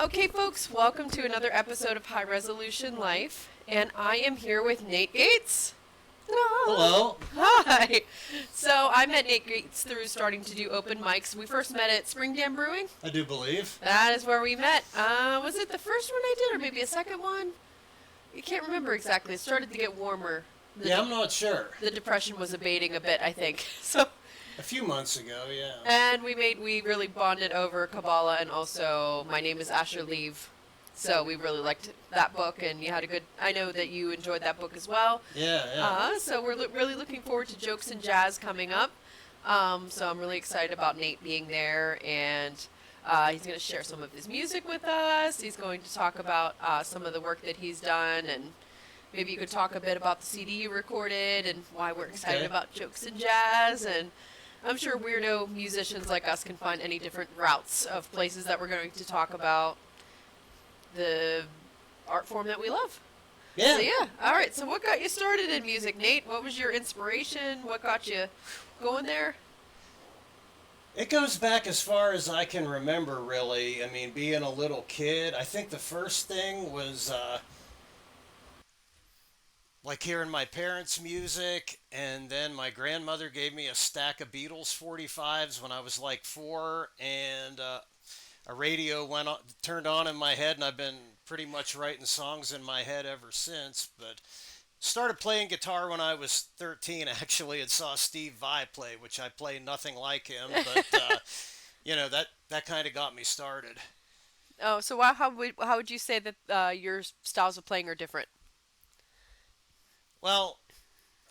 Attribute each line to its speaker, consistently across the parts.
Speaker 1: Okay, folks, welcome to another episode of High Resolution Life, and I am here with Nate Gates.
Speaker 2: Hello.
Speaker 1: Hi. So I met Nate Gates through starting to do open mics. We first met at Spring Dam Brewing.
Speaker 2: I do believe.
Speaker 1: That is where we met. Was it the first one I did, or maybe a second one? I can't remember exactly. It started to get warmer.
Speaker 2: I'm not sure.
Speaker 1: The depression was abating a bit, I think. So.
Speaker 2: A few months ago, yeah.
Speaker 1: And we really bonded over Kabbalah, and also My Name is Asher Leave. So we really liked that book, and you had a good, I know that you enjoyed that book as well.
Speaker 2: Yeah.
Speaker 1: So we're really looking forward to Jokes and Jazz coming up. So I'm really excited about Nate being there, and he's going to share some of his music with us. He's going to talk about some of the work that he's done, and maybe you could talk a bit about the CD you recorded and why we're excited about Jokes and Jazz. And I'm sure weirdo musicians like us can find any different routes of places that we're going to talk about the art form that we love.
Speaker 2: Yeah.
Speaker 1: So yeah. All right. So what got you started in music, Nate? What was your inspiration? What got you going there?
Speaker 2: It goes back as far as I can remember, really. I mean, being a little kid, I think the first thing was like hearing my parents' music, and then my grandmother gave me a stack of Beatles 45s when I was like 4, and a radio turned on in my head, and I've been pretty much writing songs in my head ever since. But started playing guitar when I was 13, actually, and saw Steve Vai play, which I play nothing like him, but that kind of got me started.
Speaker 1: Oh, so how would you say that your styles of playing are different?
Speaker 2: Well,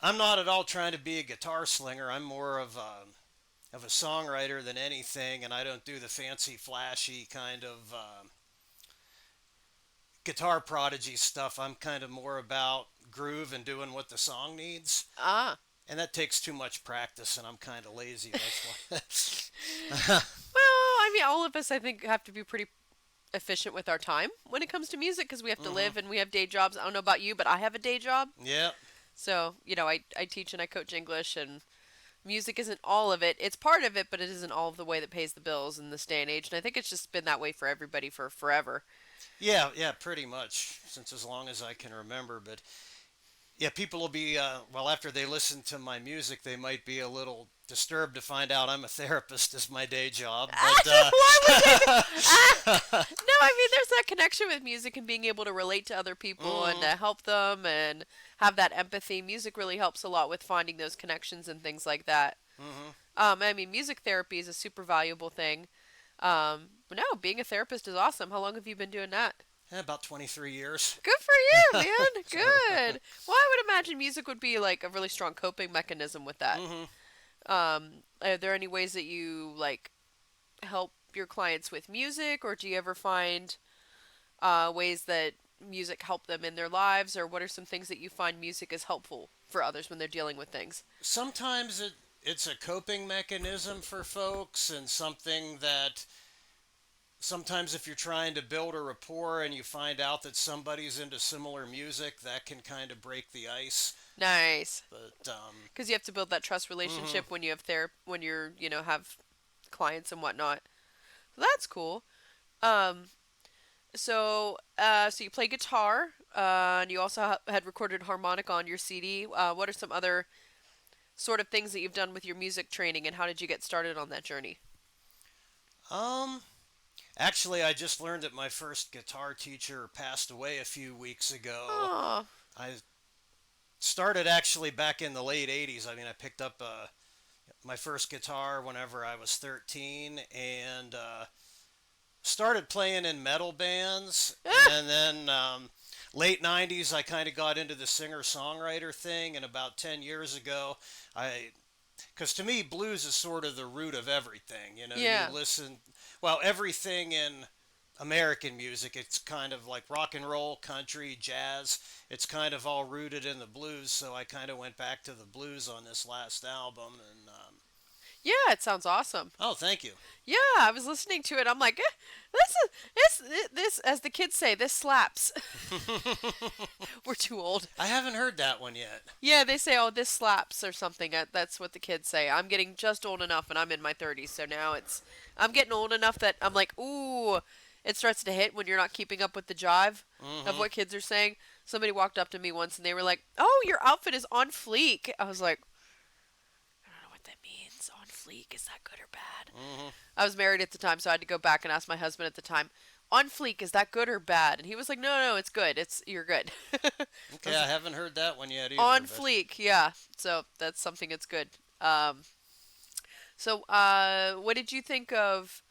Speaker 2: I'm not at all trying to be a guitar slinger. I'm more of a songwriter than anything, and I don't do the fancy, flashy kind of guitar prodigy stuff. I'm kind of more about groove and doing what the song needs.
Speaker 1: Ah.
Speaker 2: And that takes too much practice, and I'm kind of lazy. That's
Speaker 1: Well,
Speaker 2: why.
Speaker 1: I mean, all of us, I think, have to be pretty efficient with our time when it comes to music because we have to live and we have day jobs. I don't know about you, but I have a day job.
Speaker 2: Yeah.
Speaker 1: So, I teach and I coach English, and music isn't all of it. It's part of it, but it isn't all of the way that pays the bills in this day and age. And I think it's just been that way for everybody for forever.
Speaker 2: Yeah, pretty much, since as long as I can remember. But yeah, people will be, after they listen to my music, they might be a little disturbed to find out I'm a therapist as my day job. But,
Speaker 1: Why would they? No, I mean, there's that connection with music and being able to relate to other people and to help them and have that empathy. Music really helps a lot with finding those connections and things like that. I mean, music therapy is a super valuable thing. But no, being a therapist is awesome. How long have you been doing that?
Speaker 2: About 23 years.
Speaker 1: Good for you, man. Good. Well, I would imagine music would be like a really strong coping mechanism with that. Are there any ways that you help your clients with music, or do you ever find ways that music help them in their lives, or what are some things that you find music is helpful for others when they're dealing with things?
Speaker 2: Sometimes it's a coping mechanism for folks, and something that sometimes if you're trying to build a rapport and you find out that somebody's into similar music, that can kind of break the ice.
Speaker 1: Nice.
Speaker 2: But
Speaker 1: because you have to build that trust relationship when you have when you're have clients and whatnot. So that's cool. So you play guitar, and you also had recorded harmonica on your CD. What are some other sort of things that you've done with your music training, and how did you get started on that journey?
Speaker 2: Actually, I just learned that my first guitar teacher passed away a few weeks ago.
Speaker 1: Oh.
Speaker 2: I started actually back in the late 80s. I mean, I picked up my first guitar whenever I was 13, and started playing in metal bands. And then late 90s, I kind of got into the singer-songwriter thing, and about 10 years ago, because to me, blues is sort of the root of everything. You listen, everything in American music, it's kind of like rock and roll, country, jazz. It's kind of all rooted in the blues, so I kind of went back to the blues on this last album. And
Speaker 1: yeah, it sounds awesome.
Speaker 2: oh, thank you.
Speaker 1: Yeah, I was listening to it. I'm like, this, as the kids say, this slaps. We're too old.
Speaker 2: I haven't heard that one yet.
Speaker 1: Yeah, they say, oh, this slaps or something. That's what the kids say. I'm getting just old enough, and I'm in my 30s, so now I'm getting old enough that I'm like, ooh, it starts to hit when you're not keeping up with the jive of
Speaker 2: Mm-hmm.
Speaker 1: what kids are saying. Somebody walked up to me once and they were like, "Oh, your outfit is on fleek." I was like, "I don't know what that means. On fleek, is that good or bad?"
Speaker 2: Mm-hmm.
Speaker 1: I was married at the time, so I had to go back and ask my husband at the time, "On fleek, is that good or bad?" And he was like, "No, no, it's good. You're good." I
Speaker 2: Okay,
Speaker 1: was
Speaker 2: I
Speaker 1: like,
Speaker 2: haven't heard that one yet either,
Speaker 1: on
Speaker 2: but
Speaker 1: fleek, yeah. So that's something that's good. What did you think of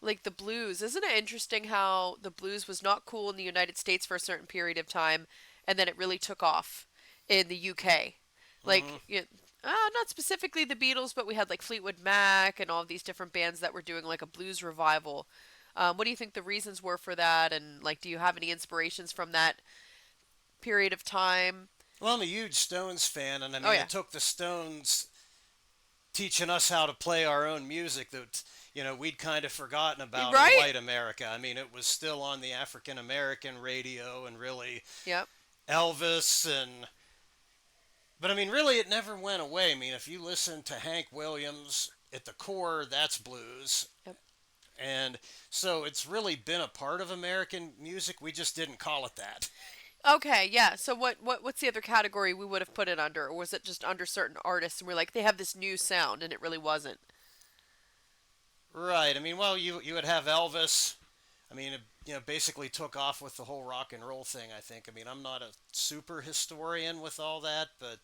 Speaker 1: like the blues? Isn't it interesting how the blues was not cool in the United States for a certain period of time, and then it really took off in the UK?
Speaker 2: mm-hmm.
Speaker 1: Not specifically the Beatles, but we had like Fleetwood Mac and all of these different bands that were doing like a blues revival. What do you think the reasons were for that? And like, do you have any inspirations from that period of time?
Speaker 2: Well, I'm a huge Stones fan, and I
Speaker 1: Oh
Speaker 2: mean,
Speaker 1: yeah,
Speaker 2: it took the Stones teaching us how to play our own music that we'd kind of forgotten about in
Speaker 1: right?
Speaker 2: white America. I mean, it was still on the African American radio, and really
Speaker 1: Yep.
Speaker 2: Elvis and but I mean, really, it never went away. I mean, if you listen to Hank Williams, at the core, that's blues.
Speaker 1: Yep.
Speaker 2: And so it's really been a part of American music. We just didn't call it that.
Speaker 1: Okay, yeah. So what's the other category we would have put it under, or was it just under certain artists and we're like they have this new sound and it really wasn't?
Speaker 2: Right. I mean, well, you would have Elvis. I mean, it, basically took off with the whole rock and roll thing, I think. I mean, I'm not a super historian with all that, but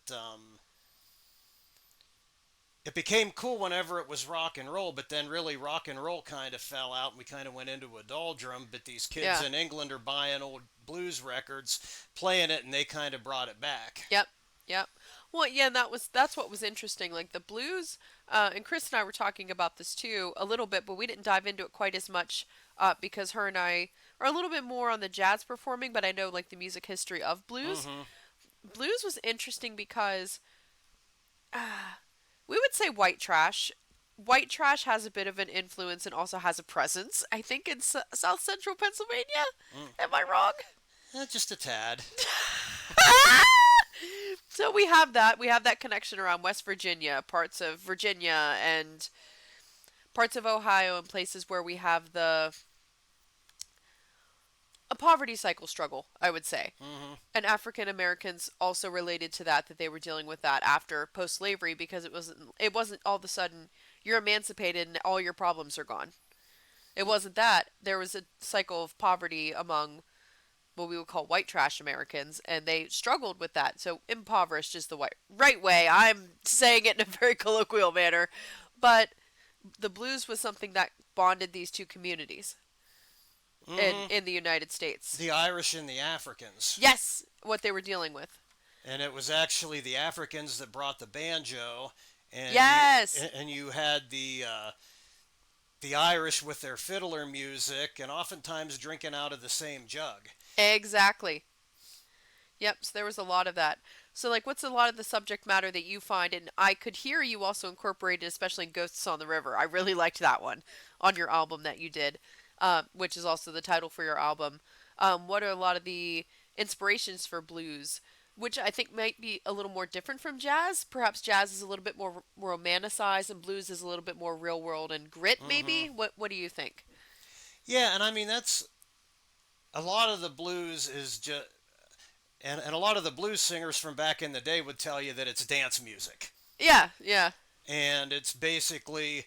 Speaker 2: it became cool whenever it was rock and roll, but then really rock and roll kind of fell out and we kind of went into a doldrum. But these kids
Speaker 1: Yeah.
Speaker 2: in England are buying old blues records, playing it, and they kind of brought it back.
Speaker 1: Yep. Yep. Well, yeah, and that's what was interesting. Like the blues, and Kris and I were talking about this too a little bit, but we didn't dive into it quite as much because her and I are a little bit more on the jazz performing, but I know like the music history of blues.
Speaker 2: Mm-hmm.
Speaker 1: Blues was interesting because we would say white trash. White trash has a bit of an influence and also has a presence. I think in South Central Pennsylvania.
Speaker 2: Mm.
Speaker 1: Am I wrong?
Speaker 2: Just a tad.
Speaker 1: So we have that. We have that connection around West Virginia, parts of Virginia, and parts of Ohio, and places where we have a poverty cycle struggle, I would say.
Speaker 2: Mm-hmm.
Speaker 1: And African Americans also related to that they were dealing with that after post slavery because it wasn't all of a sudden you're emancipated and all your problems are gone. It wasn't that. There was a cycle of poverty among what we would call white trash Americans, and they struggled with that. So impoverished is the right way. I'm saying it in a very colloquial manner, but the blues was something that bonded these two communities
Speaker 2: Mm-hmm.
Speaker 1: in the United States.
Speaker 2: The Irish and the Africans.
Speaker 1: Yes, what they were dealing with.
Speaker 2: And it was actually the Africans that brought the banjo, and
Speaker 1: Yes,
Speaker 2: you had the Irish with their fiddler music, and oftentimes drinking out of the same jug.
Speaker 1: exactly. Yep, so there was a lot of that. So, like, what's a lot of the subject matter that you find? And I could hear you also incorporated, especially in Ghosts on the River. I really liked that one on your album that you did, which is also the title for your album. What are a lot of the inspirations for blues, which I think might be a little more different from jazz? Perhaps jazz is a little bit more romanticized, and blues is a little bit more real world and grit.
Speaker 2: Mm-hmm.
Speaker 1: Maybe. What do you think?
Speaker 2: Yeah, and I mean that's a lot of the blues is just and a lot of the blues singers from back in the day would tell you that it's dance music.
Speaker 1: Yeah, yeah,
Speaker 2: And it's basically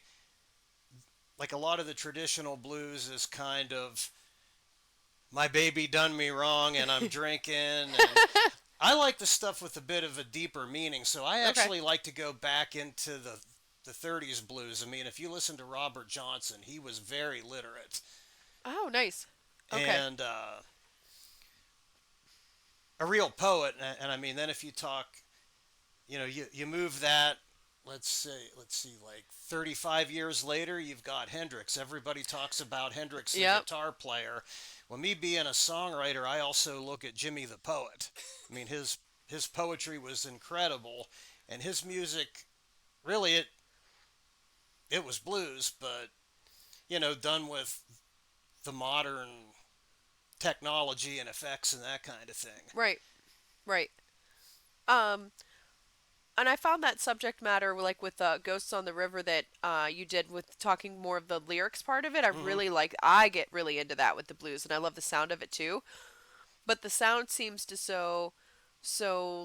Speaker 2: like a lot of the traditional blues is kind of my baby done me wrong and I'm drinking and I like the stuff with a bit of a deeper meaning. So I
Speaker 1: okay.
Speaker 2: actually like to go back into the 30s blues. I mean, if you listen to Robert Johnson, he was very literate.
Speaker 1: Oh, nice. Okay.
Speaker 2: And a real poet. And I mean, then if you talk, you move that, let's see, like 35 years later, you've got Hendrix. Everybody talks about Hendrix, the
Speaker 1: Yep.
Speaker 2: guitar player. Well, me being a songwriter, I also look at Jimmy the Poet. I mean, his poetry was incredible, and his music, really, it was blues, but done with the modern technology and effects and that kind of thing.
Speaker 1: Right. Right. Um, And I found that subject matter, like with Ghosts on the River, that you did with talking more of the lyrics part of it. I
Speaker 2: Hmm.
Speaker 1: really like. I get really into that with the blues, and I love the sound of it too. But the sound seems to so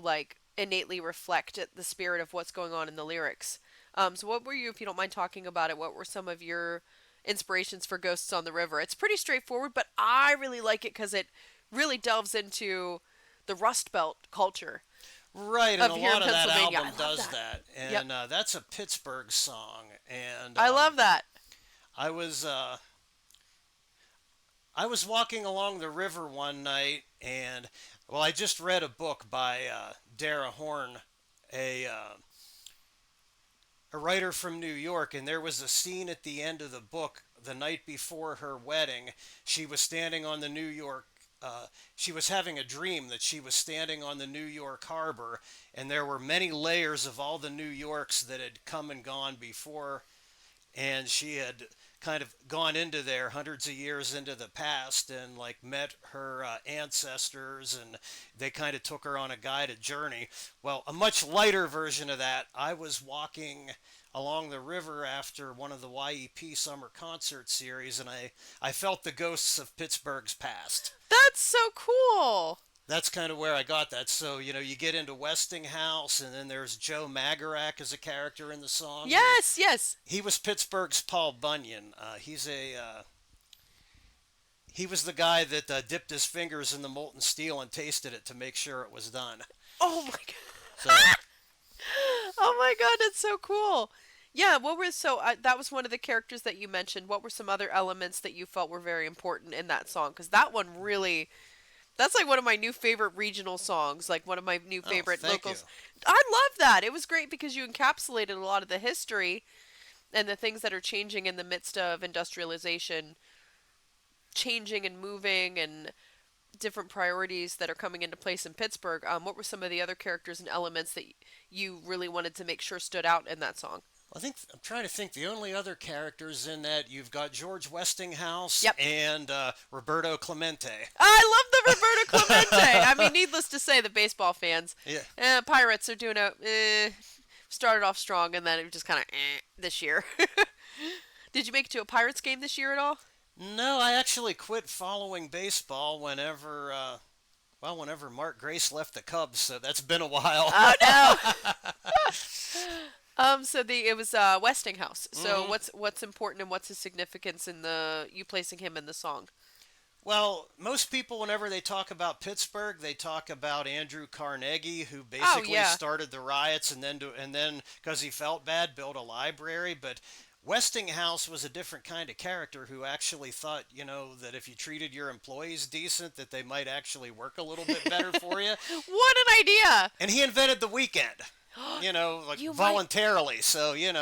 Speaker 1: like innately reflect the spirit of what's going on in the lyrics. So what were you, if you don't mind talking about it, what were some of your inspirations for Ghosts on the River? It's pretty straightforward, but I really like it because it really delves into the Rust Belt culture
Speaker 2: Right, and
Speaker 1: of
Speaker 2: a
Speaker 1: here in
Speaker 2: lot of that
Speaker 1: Pennsylvania. I
Speaker 2: album
Speaker 1: love
Speaker 2: does
Speaker 1: that.
Speaker 2: that,
Speaker 1: Yep.
Speaker 2: and that's a Pittsburgh song. And
Speaker 1: I love that.
Speaker 2: I was uh, I was walking along the river one night, and well, I just read a book by Dara Horn, a a writer from New York, and there was a scene at the end of the book the night before her wedding. She was standing on the New York. She was having a dream that she was standing on the New York harbor, and there were many layers of all the New Yorks that had come and gone before, and she had kind of gone into there hundreds of years into the past and like met her ancestors, and they kind of took her on a guided journey. Well, a much lighter version of that, I was walking along the river after one of the YEP summer concert series, and I felt the ghosts of Pittsburgh's past.
Speaker 1: That's so cool.
Speaker 2: That's kind of where I got that. So, you get into Westinghouse, and then there's Joe Magarac as a character in the song.
Speaker 1: Yes, yes.
Speaker 2: He was Pittsburgh's Paul Bunyan. He was the guy that dipped his fingers in the molten steel and tasted it to make sure it was done.
Speaker 1: Oh my
Speaker 2: So,
Speaker 1: god. Oh my god, that's so cool. Yeah, what were so that was one of the characters that you mentioned. What were some other elements that you felt were very important in that song? Because that one really, that's like one of my new favorite regional songs, like one of my new
Speaker 2: oh,
Speaker 1: favorite
Speaker 2: thank you.
Speaker 1: locals. I love that. It was great because you encapsulated a lot of the history and the things that are changing in the midst of industrialization, changing and moving, and different priorities that are coming into place in Pittsburgh. What were some of the other characters and elements that you really wanted to make sure stood out in that song?
Speaker 2: I think I'm trying to think. The only other characters in that, you've got George Westinghouse
Speaker 1: Yep.
Speaker 2: and Roberto Clemente.
Speaker 1: I love the Roberto Clemente. I mean, needless to say, the baseball fans,
Speaker 2: Yeah.
Speaker 1: Pirates are doing started off strong and then it just kind of this year. Did you make it to a Pirates game this year at all?
Speaker 2: No, I actually quit following baseball whenever Mark Grace left the Cubs. So that's been a while.
Speaker 1: Oh no. So it was Westinghouse. So
Speaker 2: Hmm.
Speaker 1: what's important and what's his significance in the you placing him in the song?
Speaker 2: Well, most people, whenever they talk about Pittsburgh, they talk about Andrew Carnegie, who
Speaker 1: Oh
Speaker 2: basically
Speaker 1: yeah.
Speaker 2: started the riots, and then because he felt bad, built a library. But Westinghouse was a different kind of character who actually thought, that if you treated your employees decent, that they might actually work a little bit better for you.
Speaker 1: What an idea!
Speaker 2: And he invented the weekend, like
Speaker 1: You might
Speaker 2: voluntarily. So,
Speaker 1: you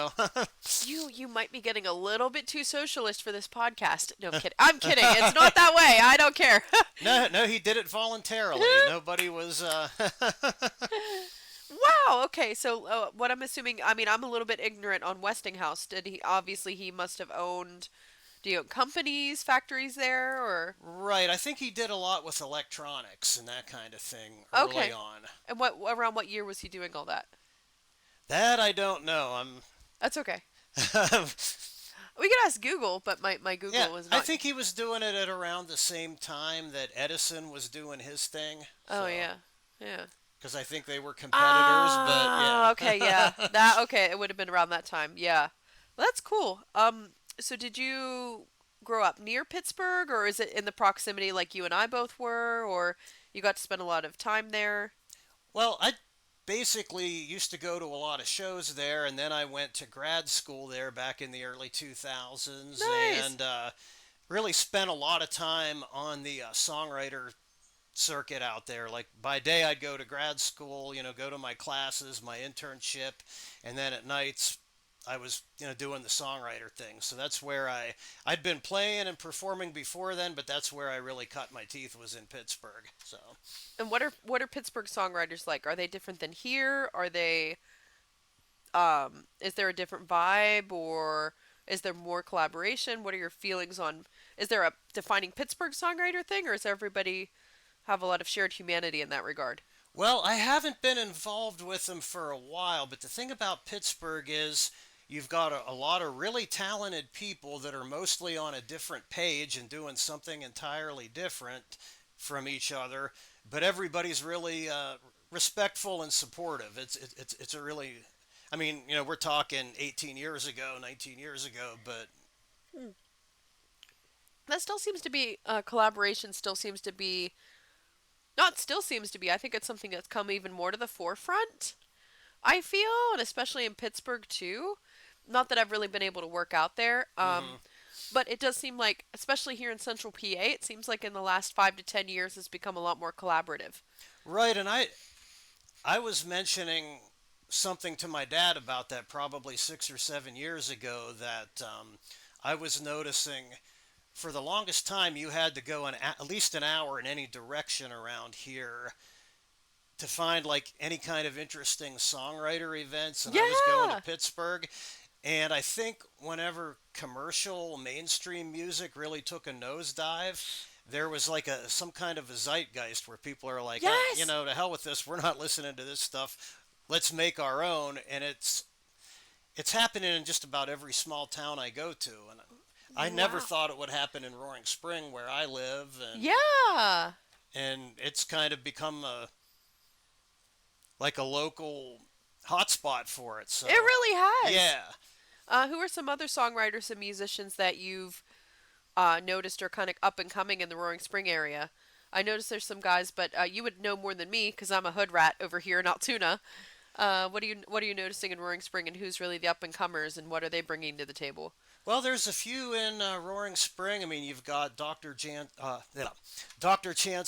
Speaker 1: might be getting a little bit too socialist for this podcast. No, I'm kidding. I'm kidding. It's not that way. I don't care.
Speaker 2: no, he did it voluntarily. Nobody was.
Speaker 1: Wow. Okay. So what I'm assuming, I mean, I'm a little bit ignorant on Westinghouse. Did he? Obviously, he must have owned. Do you own companies, factories there, or?
Speaker 2: Right, I think he did a lot with electronics and that kind of thing early
Speaker 1: Okay.
Speaker 2: on.
Speaker 1: And what around what year was he doing all that?
Speaker 2: That I don't know.
Speaker 1: That's okay. We could ask Google, but my
Speaker 2: Yeah,
Speaker 1: Google is
Speaker 2: I
Speaker 1: not.
Speaker 2: think he was doing it at around the same time that Edison was doing his thing.
Speaker 1: Oh
Speaker 2: So,
Speaker 1: yeah. Yeah.
Speaker 2: because I think they were competitors, but
Speaker 1: Ah, okay, yeah.
Speaker 2: yeah.
Speaker 1: That okay, it would have been around that time. Yeah. Well, that's cool. So did you grow up near Pittsburgh, or is it in the proximity like you and I both were, or you got to spend a lot of time there?
Speaker 2: Well, I basically used to go to a lot of shows there, and then I went to grad school there back in the early 2000s,
Speaker 1: Nice.
Speaker 2: and really spent a lot of time on the songwriter circuit out there. Like by day, I'd go to grad school, go to my classes, my internship, and then at nights, I was, doing the songwriter thing. So that's where I'd been playing and performing before then, but that's where I really cut my teeth was in Pittsburgh. So.
Speaker 1: And what are Pittsburgh songwriters like? Are they different than here? Are they is there a different vibe, or is there more collaboration? What are your feelings on is there a defining Pittsburgh songwriter thing, or is everybody have a lot of shared humanity in that regard?
Speaker 2: Well, I haven't been involved with them for a while, but the thing about Pittsburgh is you've got a lot of really talented people that are mostly on a different page and doing something entirely different from each other, but everybody's really respectful and supportive. It's a really, I mean, we're talking 18 years ago, 19 years ago, but
Speaker 1: That still seems to be collaboration. Still seems to be not. Still seems to be. I think it's something that's come even more to the forefront. I feel, and especially in Pittsburgh too. Not that I've really been able to work out there,
Speaker 2: hmm
Speaker 1: but it does seem like, especially here in Central PA, it seems like in the last 5 to 10 years, it's become a lot more collaborative.
Speaker 2: right. And I was mentioning something to my dad about that probably 6 or 7 years ago that I was noticing for the longest time you had to go at least an hour in any direction around here to find like any kind of interesting songwriter events, and I was going to
Speaker 1: Yeah.
Speaker 2: Pittsburgh, and I think whenever commercial mainstream music really took a nosedive, there was like a some kind of a zeitgeist where people are like, ah,
Speaker 1: Yes.
Speaker 2: to hell with this, we're not listening to this stuff, let's make our own. And it's happening in just about every small town I go to, and I never
Speaker 1: Wow.
Speaker 2: thought it would happen in Roaring Spring where I live,
Speaker 1: Yeah.
Speaker 2: and it's kind of become like a local hotspot for it.
Speaker 1: It
Speaker 2: So
Speaker 1: really has.
Speaker 2: yeah.
Speaker 1: Who are some other songwriters and musicians that you've noticed are kind of up and coming in the Roaring Spring area? I noticed there's some guys, but you would know more than me because I'm a hood rat over here in Altoona. What are you noticing in Roaring Spring, and who's really the up and comers, and what are they bringing to the table?
Speaker 2: Well, there's a few in Roaring Spring. I mean, you've got Dr. Chance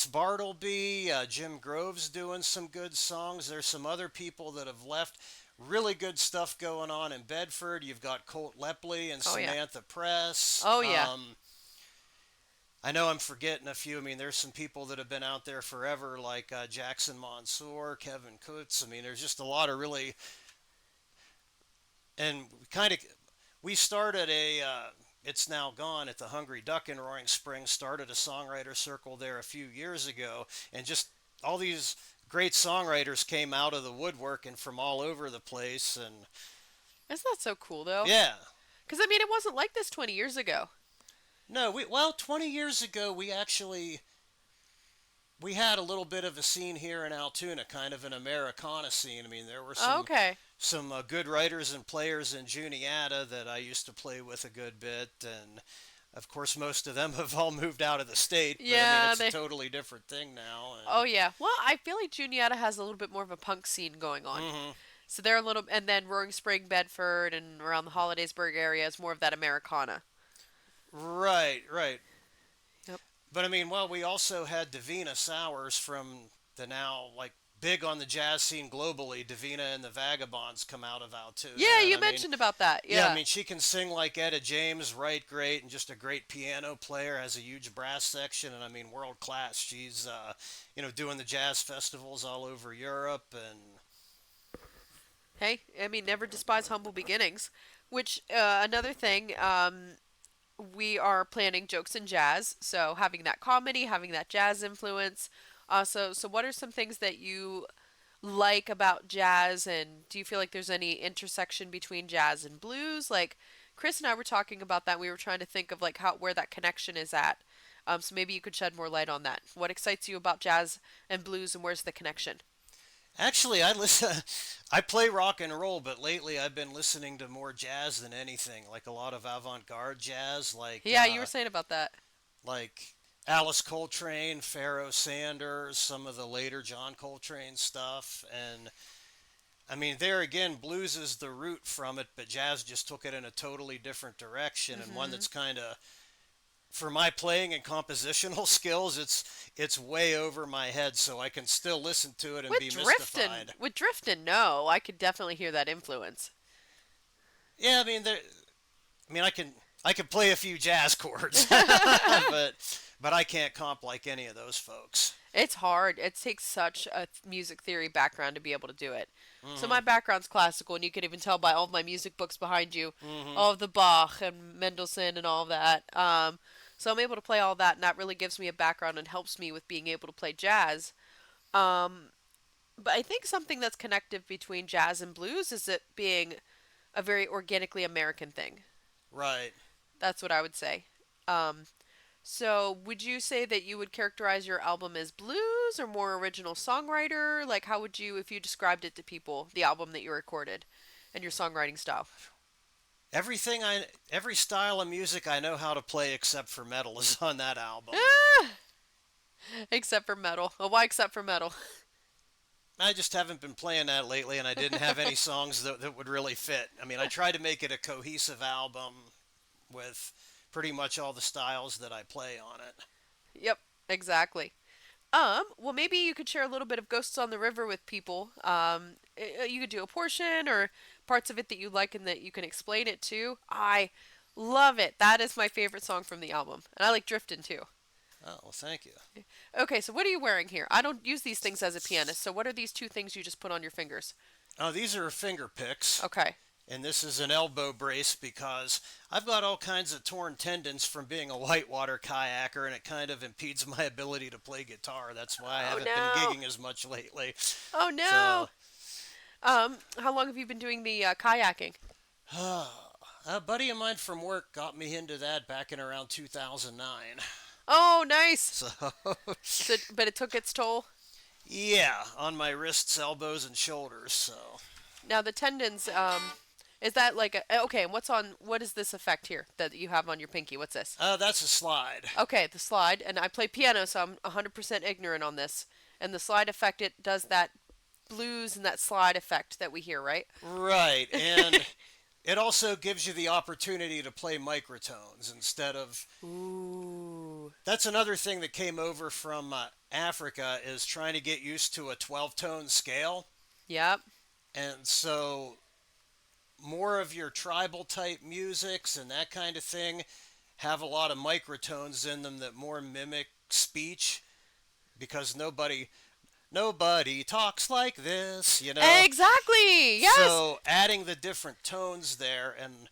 Speaker 2: Bartleby, Jim Groves doing some good songs. There's some other people that have left. Really good stuff going on in Bedford. You've got Colt Lepley and
Speaker 1: Oh yeah.
Speaker 2: Samantha Press.
Speaker 1: Oh yeah.
Speaker 2: I know I'm forgetting a few. I mean, there's some people that have been out there forever, like Jackson Mansour, Kevin Kutz. I mean, there's just a lot of really, and kind of, we started it's now gone at the Hungry Duck in Roaring Spring, started a songwriter circle there a few years ago, and just all these great songwriters came out of the woodwork and from all over the place. And
Speaker 1: Isn't that so cool though?
Speaker 2: yeah.
Speaker 1: Because I mean, it wasn't like this 20 years ago.
Speaker 2: No, well, 20 years ago, we had a little bit of a scene here in Altoona, kind of an Americana scene. I mean, there were
Speaker 1: Oh,
Speaker 2: some
Speaker 1: okay.
Speaker 2: good writers and players in Juniata that I used to play with a good bit, and of course, most of them have all moved out of the state. But I mean,
Speaker 1: Yeah,
Speaker 2: it's a
Speaker 1: they.
Speaker 2: totally different thing now.
Speaker 1: Oh yeah. Well, I feel like Juniata has a little bit more of a punk scene going on.
Speaker 2: And
Speaker 1: So they're a little, and then Roaring Spring, Bedford, and around the Hollidaysburg area is more of that Americana.
Speaker 2: right, right.
Speaker 1: Yep.
Speaker 2: But I mean, well, we also had Davina Sowers from the now like big on the jazz scene globally. Davina and the Vagabonds come out of Altoona,
Speaker 1: Yeah,
Speaker 2: and
Speaker 1: you
Speaker 2: I mean,
Speaker 1: mentioned about that.
Speaker 2: yeah, I
Speaker 1: Yeah.
Speaker 2: mean, she can sing like Etta James, write great, and just a great piano player. Has a huge brass section, and I mean, world class. She's, doing the jazz festivals all over Europe, and
Speaker 1: Hey, I mean, never despise humble beginnings. Which another thing, we are planning jokes and jazz, so having that comedy, having that jazz influence. So what are some things that you like about jazz, and do you feel like there's any intersection between jazz and blues? Like Kris and I were talking about that. We were trying to think of like how where that connection is at. So maybe you could shed more light on that. What excites you about jazz and blues, and where's the connection?
Speaker 2: actually, I listen. I play rock and roll, but lately I've been listening to more jazz than anything, like a lot of avant-garde jazz,
Speaker 1: Yeah, you were saying about that.
Speaker 2: like Alice Coltrane, Pharoah Sanders, some of the later John Coltrane stuff, and I mean, there again, blues is the root from it, but jazz just took it in a totally different direction, and one
Speaker 1: Hmm.
Speaker 2: that's kind of, for my playing and compositional skills, it's way over my head, so I can still listen to it and be mystified.
Speaker 1: With drifting, no, I could definitely hear that influence.
Speaker 2: Yeah, I mean, I can play a few jazz chords, but I can't comp like any of those folks.
Speaker 1: It's hard. It takes such a music theory background to be able to do it. So
Speaker 2: Hmm
Speaker 1: my background's classical, and you can even tell by all of my music books behind you,
Speaker 2: hmm
Speaker 1: all of the Bach and Mendelssohn and all of that. So I'm able to play all that, and that really gives me a background and helps me with being able to play jazz. Um, But I think something that's connective between jazz and blues is it being a very organically American thing.
Speaker 2: Right.
Speaker 1: That's what I would say. Um, so, would you say that you would characterize your album as blues or more original songwriter? Like, how would you, if you described it to people, the album that you recorded and your songwriting style?
Speaker 2: Every style of music I know how to play except for metal is on that album.
Speaker 1: Except for metal. Oh, why except for metal?
Speaker 2: I just haven't been playing that lately, and I didn't have any songs that would really fit. I mean, I tried to make it a cohesive album with pretty much all the styles that I play on it.
Speaker 1: Yep, exactly. Well, maybe you could share a little bit of Ghosts on the River with people. You could do a portion or parts of it that you like and that you can explain it to. I love it. That is my favorite song from the album. And I like Driftin' too.
Speaker 2: Oh, well, thank you.
Speaker 1: Okay, so what are you wearing here? I don't use these things as a pianist, so what are these two things you just put on your fingers?
Speaker 2: Oh, these are finger picks,
Speaker 1: Okay.
Speaker 2: and this is an elbow brace because I've got all kinds of torn tendons from being a whitewater kayaker, and it kind of impedes my ability to play guitar. That's why I
Speaker 1: Oh
Speaker 2: haven't
Speaker 1: no.
Speaker 2: been gigging as much lately.
Speaker 1: Oh no.
Speaker 2: So,
Speaker 1: How long have you been doing the kayaking?
Speaker 2: a buddy of mine from work got me into that back in around 2009.
Speaker 1: Oh, nice.
Speaker 2: So,
Speaker 1: So, but it took its toll.
Speaker 2: yeah, on my wrists, elbows, and shoulders. So,
Speaker 1: Now the tendons, is that like a okay? And what is this effect here that you have on your pinky? What's this?
Speaker 2: that's a slide.
Speaker 1: Okay, the slide. And I play piano, so I'm 100% ignorant on this. And the slide effect, it does that blues and that slide effect that we hear, right?
Speaker 2: Right, and it also gives you the opportunity to play microtones instead of.
Speaker 1: Ooh.
Speaker 2: That's another thing that came over from Africa is trying to get used to a 12-tone scale,
Speaker 1: Yep.
Speaker 2: and so more of your tribal type musics and that kind of thing have a lot of microtones in them that more mimic speech because nobody talks like this.
Speaker 1: Exactly. Yes.
Speaker 2: So adding the different tones there, and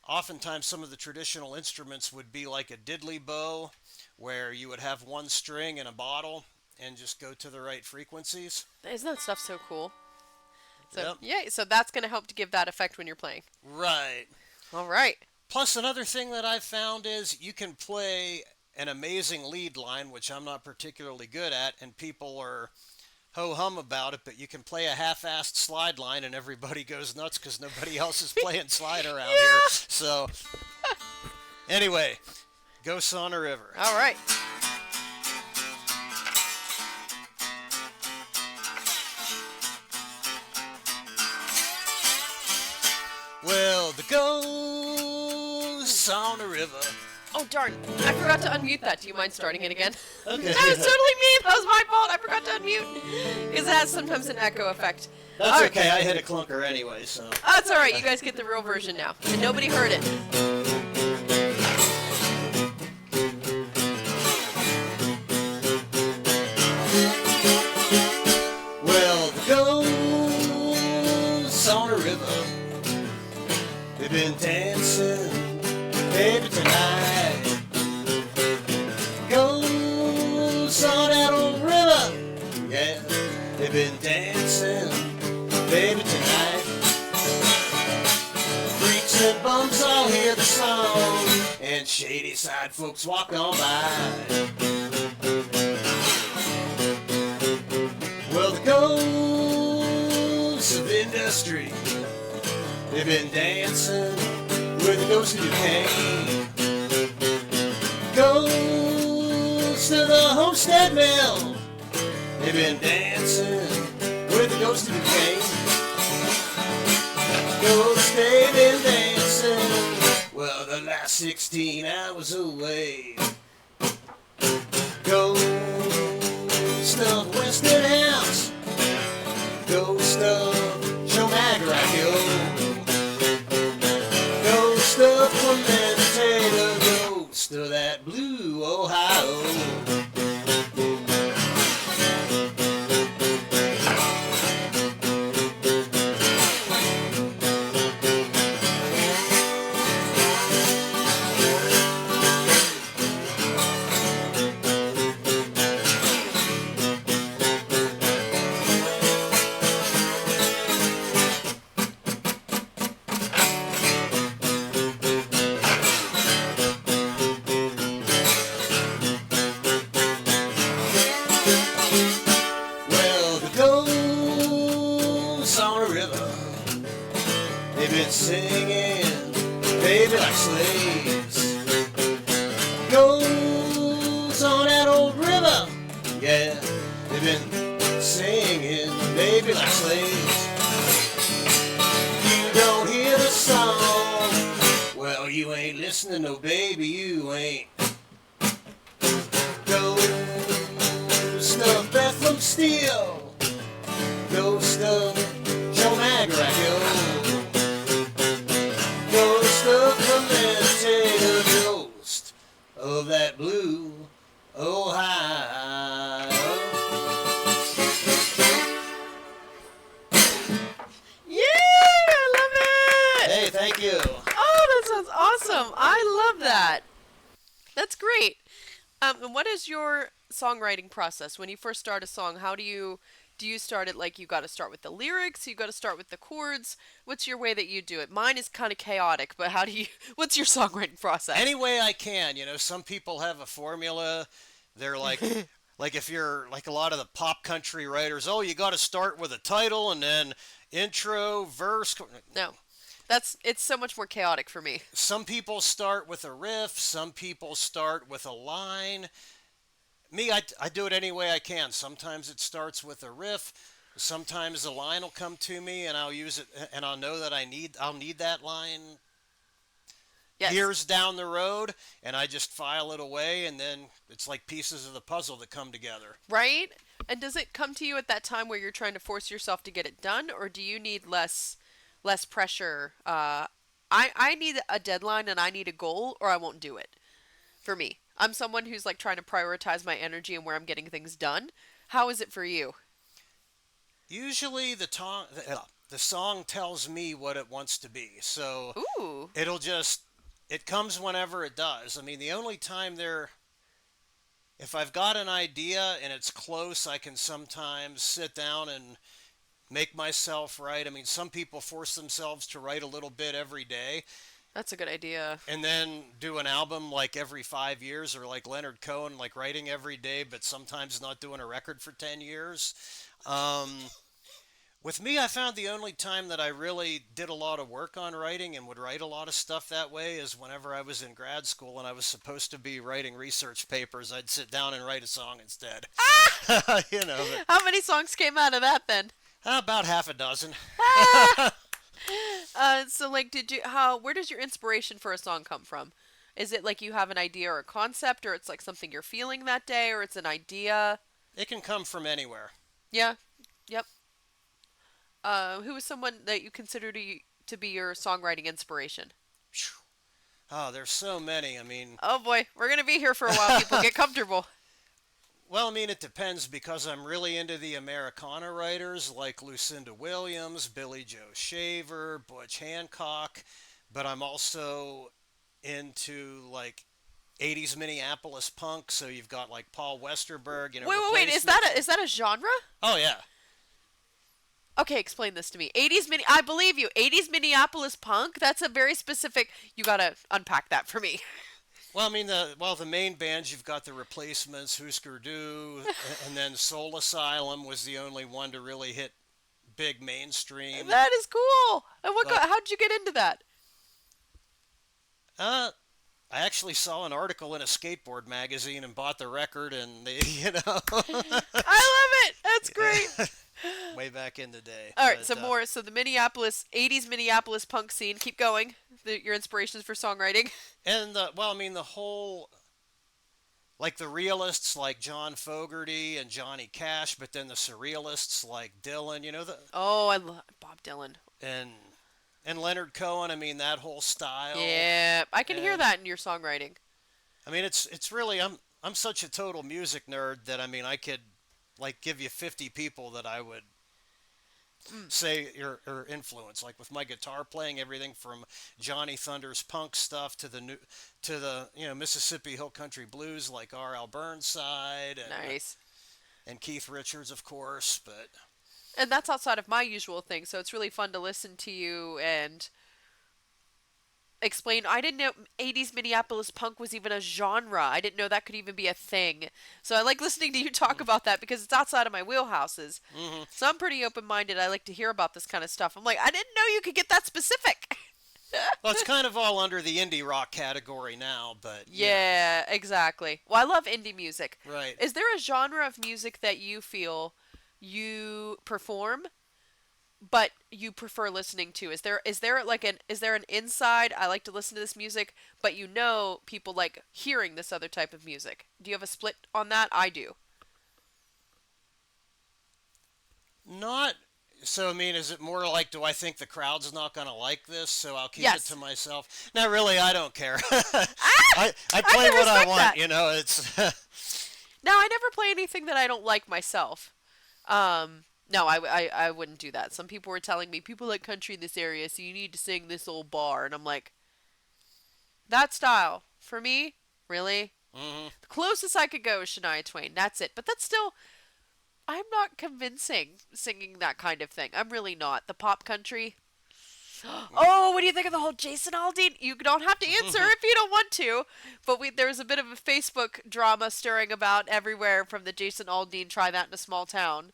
Speaker 2: oftentimes some of the traditional instruments would be like a diddley bow, where you would have one string in a bottle and just go to the right frequencies.
Speaker 1: Isn't that stuff so cool? So
Speaker 2: Yep.
Speaker 1: yeah, so that's gonna help to give that effect when you're playing.
Speaker 2: Right.
Speaker 1: All right.
Speaker 2: Plus, another thing that I've found is you can play an amazing lead line, which I'm not particularly good at, and people are ho-hum about it, but you can play a half-assed slide line and everybody goes nuts because nobody else is playing slide around here. So, anyway, Ghosts on a River.
Speaker 1: All right.
Speaker 2: Well, the ghosts on the river.
Speaker 1: Oh darn! I forgot to unmute that. Do you mind starting it again?
Speaker 2: Okay.
Speaker 1: That was totally me. That was my fault. I forgot to unmute. Because it has sometimes an echo effect.
Speaker 2: That's
Speaker 1: All right.
Speaker 2: okay. I hit a clunker anyway, so.
Speaker 1: That's all right. You guys get the real version now, and nobody heard it.
Speaker 2: Well, the ghosts on the river, they've been dancing, baby, tonight. Ghosts on that old river, yeah, they've been dancing, baby, tonight. Freaks and bums all hear the song, and shady side folks walk on by. Well, the ghosts of industry, they've been dancing with the ghost of Duquesne. Ghosts of the Homestead Mill, they've been dancing with the ghost of Duquesne. Ghosts, they've been dancing, well, the last 16 hours away. Ghost of Winston House, ghost of Chomagara Hill, ghost of Clement Taylor, ghost of that blue Ohio. baby like slaves. You don't hear the song, well, you ain't listening, no baby, you ain't. Ghost of Bethlehem Steel, ghost of Joe Magraco, ghost of Clemente, the ghost of that blue Ohio.
Speaker 1: Yeah, I love it.
Speaker 2: Hey, thank you.
Speaker 1: Oh, that sounds awesome. I love that. That's great. And what is your songwriting process? When you first start a song, how do you start it? Like, you got to start with the lyrics, you got to start with the chords. What's your way that you do it? Mine is kind of chaotic, but what's your songwriting process?
Speaker 2: Any way I can. You know, some people have a formula. They're like, like if you're like a lot of the pop country writers, oh, you got to start with a title and then intro, verse.
Speaker 1: No. It's so much more chaotic for me.
Speaker 2: Some people start with a riff. Some people start with a line. Me, I do it any way I can. Sometimes it starts with a riff. Sometimes a line will come to me and I'll use it and I'll know that I'll need that line years down the road, and I just file it away, and then it's like pieces of the puzzle that come together.
Speaker 1: Right? And does it come to you at that time where you're trying to force yourself to get it done, or do you need less pressure? I need a deadline and I need a goal, or I won't do it. For me, I'm someone who's like trying to prioritize my energy and where I'm getting things done. How is it for you?
Speaker 2: Usually the song tells me what it wants to be, so
Speaker 1: Ooh.
Speaker 2: it comes whenever it does. I mean, the only time if I've got an idea and it's close, I can sometimes sit down and make myself write. I mean, some people force themselves to write a little bit every day.
Speaker 1: That's a good idea.
Speaker 2: And then do an album like every 5 years, or like Leonard Cohen, like writing every day, but sometimes not doing a record for 10 years. With me, I found the only time that I really did a lot of work on writing and would write a lot of stuff that way is whenever I was in grad school and I was supposed to be writing research papers. I'd sit down and write a song instead. You know.
Speaker 1: How many songs came out of that then?
Speaker 2: About half a dozen.
Speaker 1: So like, where does your inspiration for a song come from? Is it like you have an idea or a concept, or it's like something you're feeling that day, or it's an idea?
Speaker 2: It can come from anywhere.
Speaker 1: Yeah. Yep. Who is someone that you consider to be your songwriting inspiration?
Speaker 2: Oh, there's so many. I mean...
Speaker 1: Oh boy, we're going to be here for a while, people. Get comfortable.
Speaker 2: Well, I mean, it depends, because I'm really into the Americana writers like Lucinda Williams, Billy Joe Shaver, Butch Hancock, but I'm also into like 80s Minneapolis punk, so you've got like Paul Westerberg, you know.
Speaker 1: Wait, is that a genre?
Speaker 2: Oh yeah.
Speaker 1: Okay, explain this to me. I believe you. 80s Minneapolis punk? That's a very specific... You gotta unpack that for me.
Speaker 2: Well, I mean, the main bands, you've got the Replacements, Husker Du, and then Soul Asylum was the only one to really hit big mainstream.
Speaker 1: That is cool. And how did you get into that?
Speaker 2: I actually saw an article in a skateboard magazine and bought the record, and you know.
Speaker 1: I love it. That's great.
Speaker 2: Way back in the day.
Speaker 1: All right, so the 80s Minneapolis punk scene. Keep going. Your inspirations for songwriting.
Speaker 2: And the whole, like the realists like John Fogerty and Johnny Cash, but then the surrealists like Dylan, you know
Speaker 1: Oh, I love Bob Dylan.
Speaker 2: And Leonard Cohen. I mean, that whole style.
Speaker 1: Yeah, I can hear that in your songwriting.
Speaker 2: I mean, it's really I'm such a total music nerd that I mean I could like give you 50 people that I would say or influence, like with my guitar playing, everything from Johnny Thunder's punk stuff to the Mississippi Hill Country blues like R.L. Burnside and Keith Richards, of course.
Speaker 1: And that's outside of my usual thing, so it's really fun to listen to you and explain. I didn't know 80s Minneapolis punk was even a genre. I didn't know that could even be a thing. So I like listening to you talk about that because it's outside of my wheelhouses. Mm-hmm. So I'm pretty open-minded. I like to hear about this kind of stuff. I'm like, I didn't know you could get that specific.
Speaker 2: Well, it's kind of all under the indie rock category now, but...
Speaker 1: Yeah, exactly. Well, I love indie music.
Speaker 2: Right.
Speaker 1: Is there a genre of music that you feel you perform, but you prefer listening to? Is there an inside, I like to listen to this music, but people like hearing this other type of music? Do you have a split on that? I do.
Speaker 2: Not so. I mean, is it more like, do I think the crowd's not going to like this, so I'll keep it to
Speaker 1: Yes.
Speaker 2: myself? No, really, I don't care.
Speaker 1: Ah!
Speaker 2: I
Speaker 1: I
Speaker 2: play
Speaker 1: can
Speaker 2: what I
Speaker 1: respect
Speaker 2: want.
Speaker 1: that.
Speaker 2: It's
Speaker 1: No, I never play anything that I don't like myself. No, I wouldn't do that. Some people were telling me people like country in this area, so you need to sing this old bar, and I'm like, that style for me, really?
Speaker 2: Mhm.
Speaker 1: The closest I could go is Shania Twain. That's it. But that's still, I'm not convincing singing that kind of thing. I'm really not. The pop country. Oh, what do you think of the whole Jason Aldean? You don't have to answer if you don't want to, but there was a bit of a Facebook drama stirring about everywhere from the Jason Aldean "Try That in a Small Town."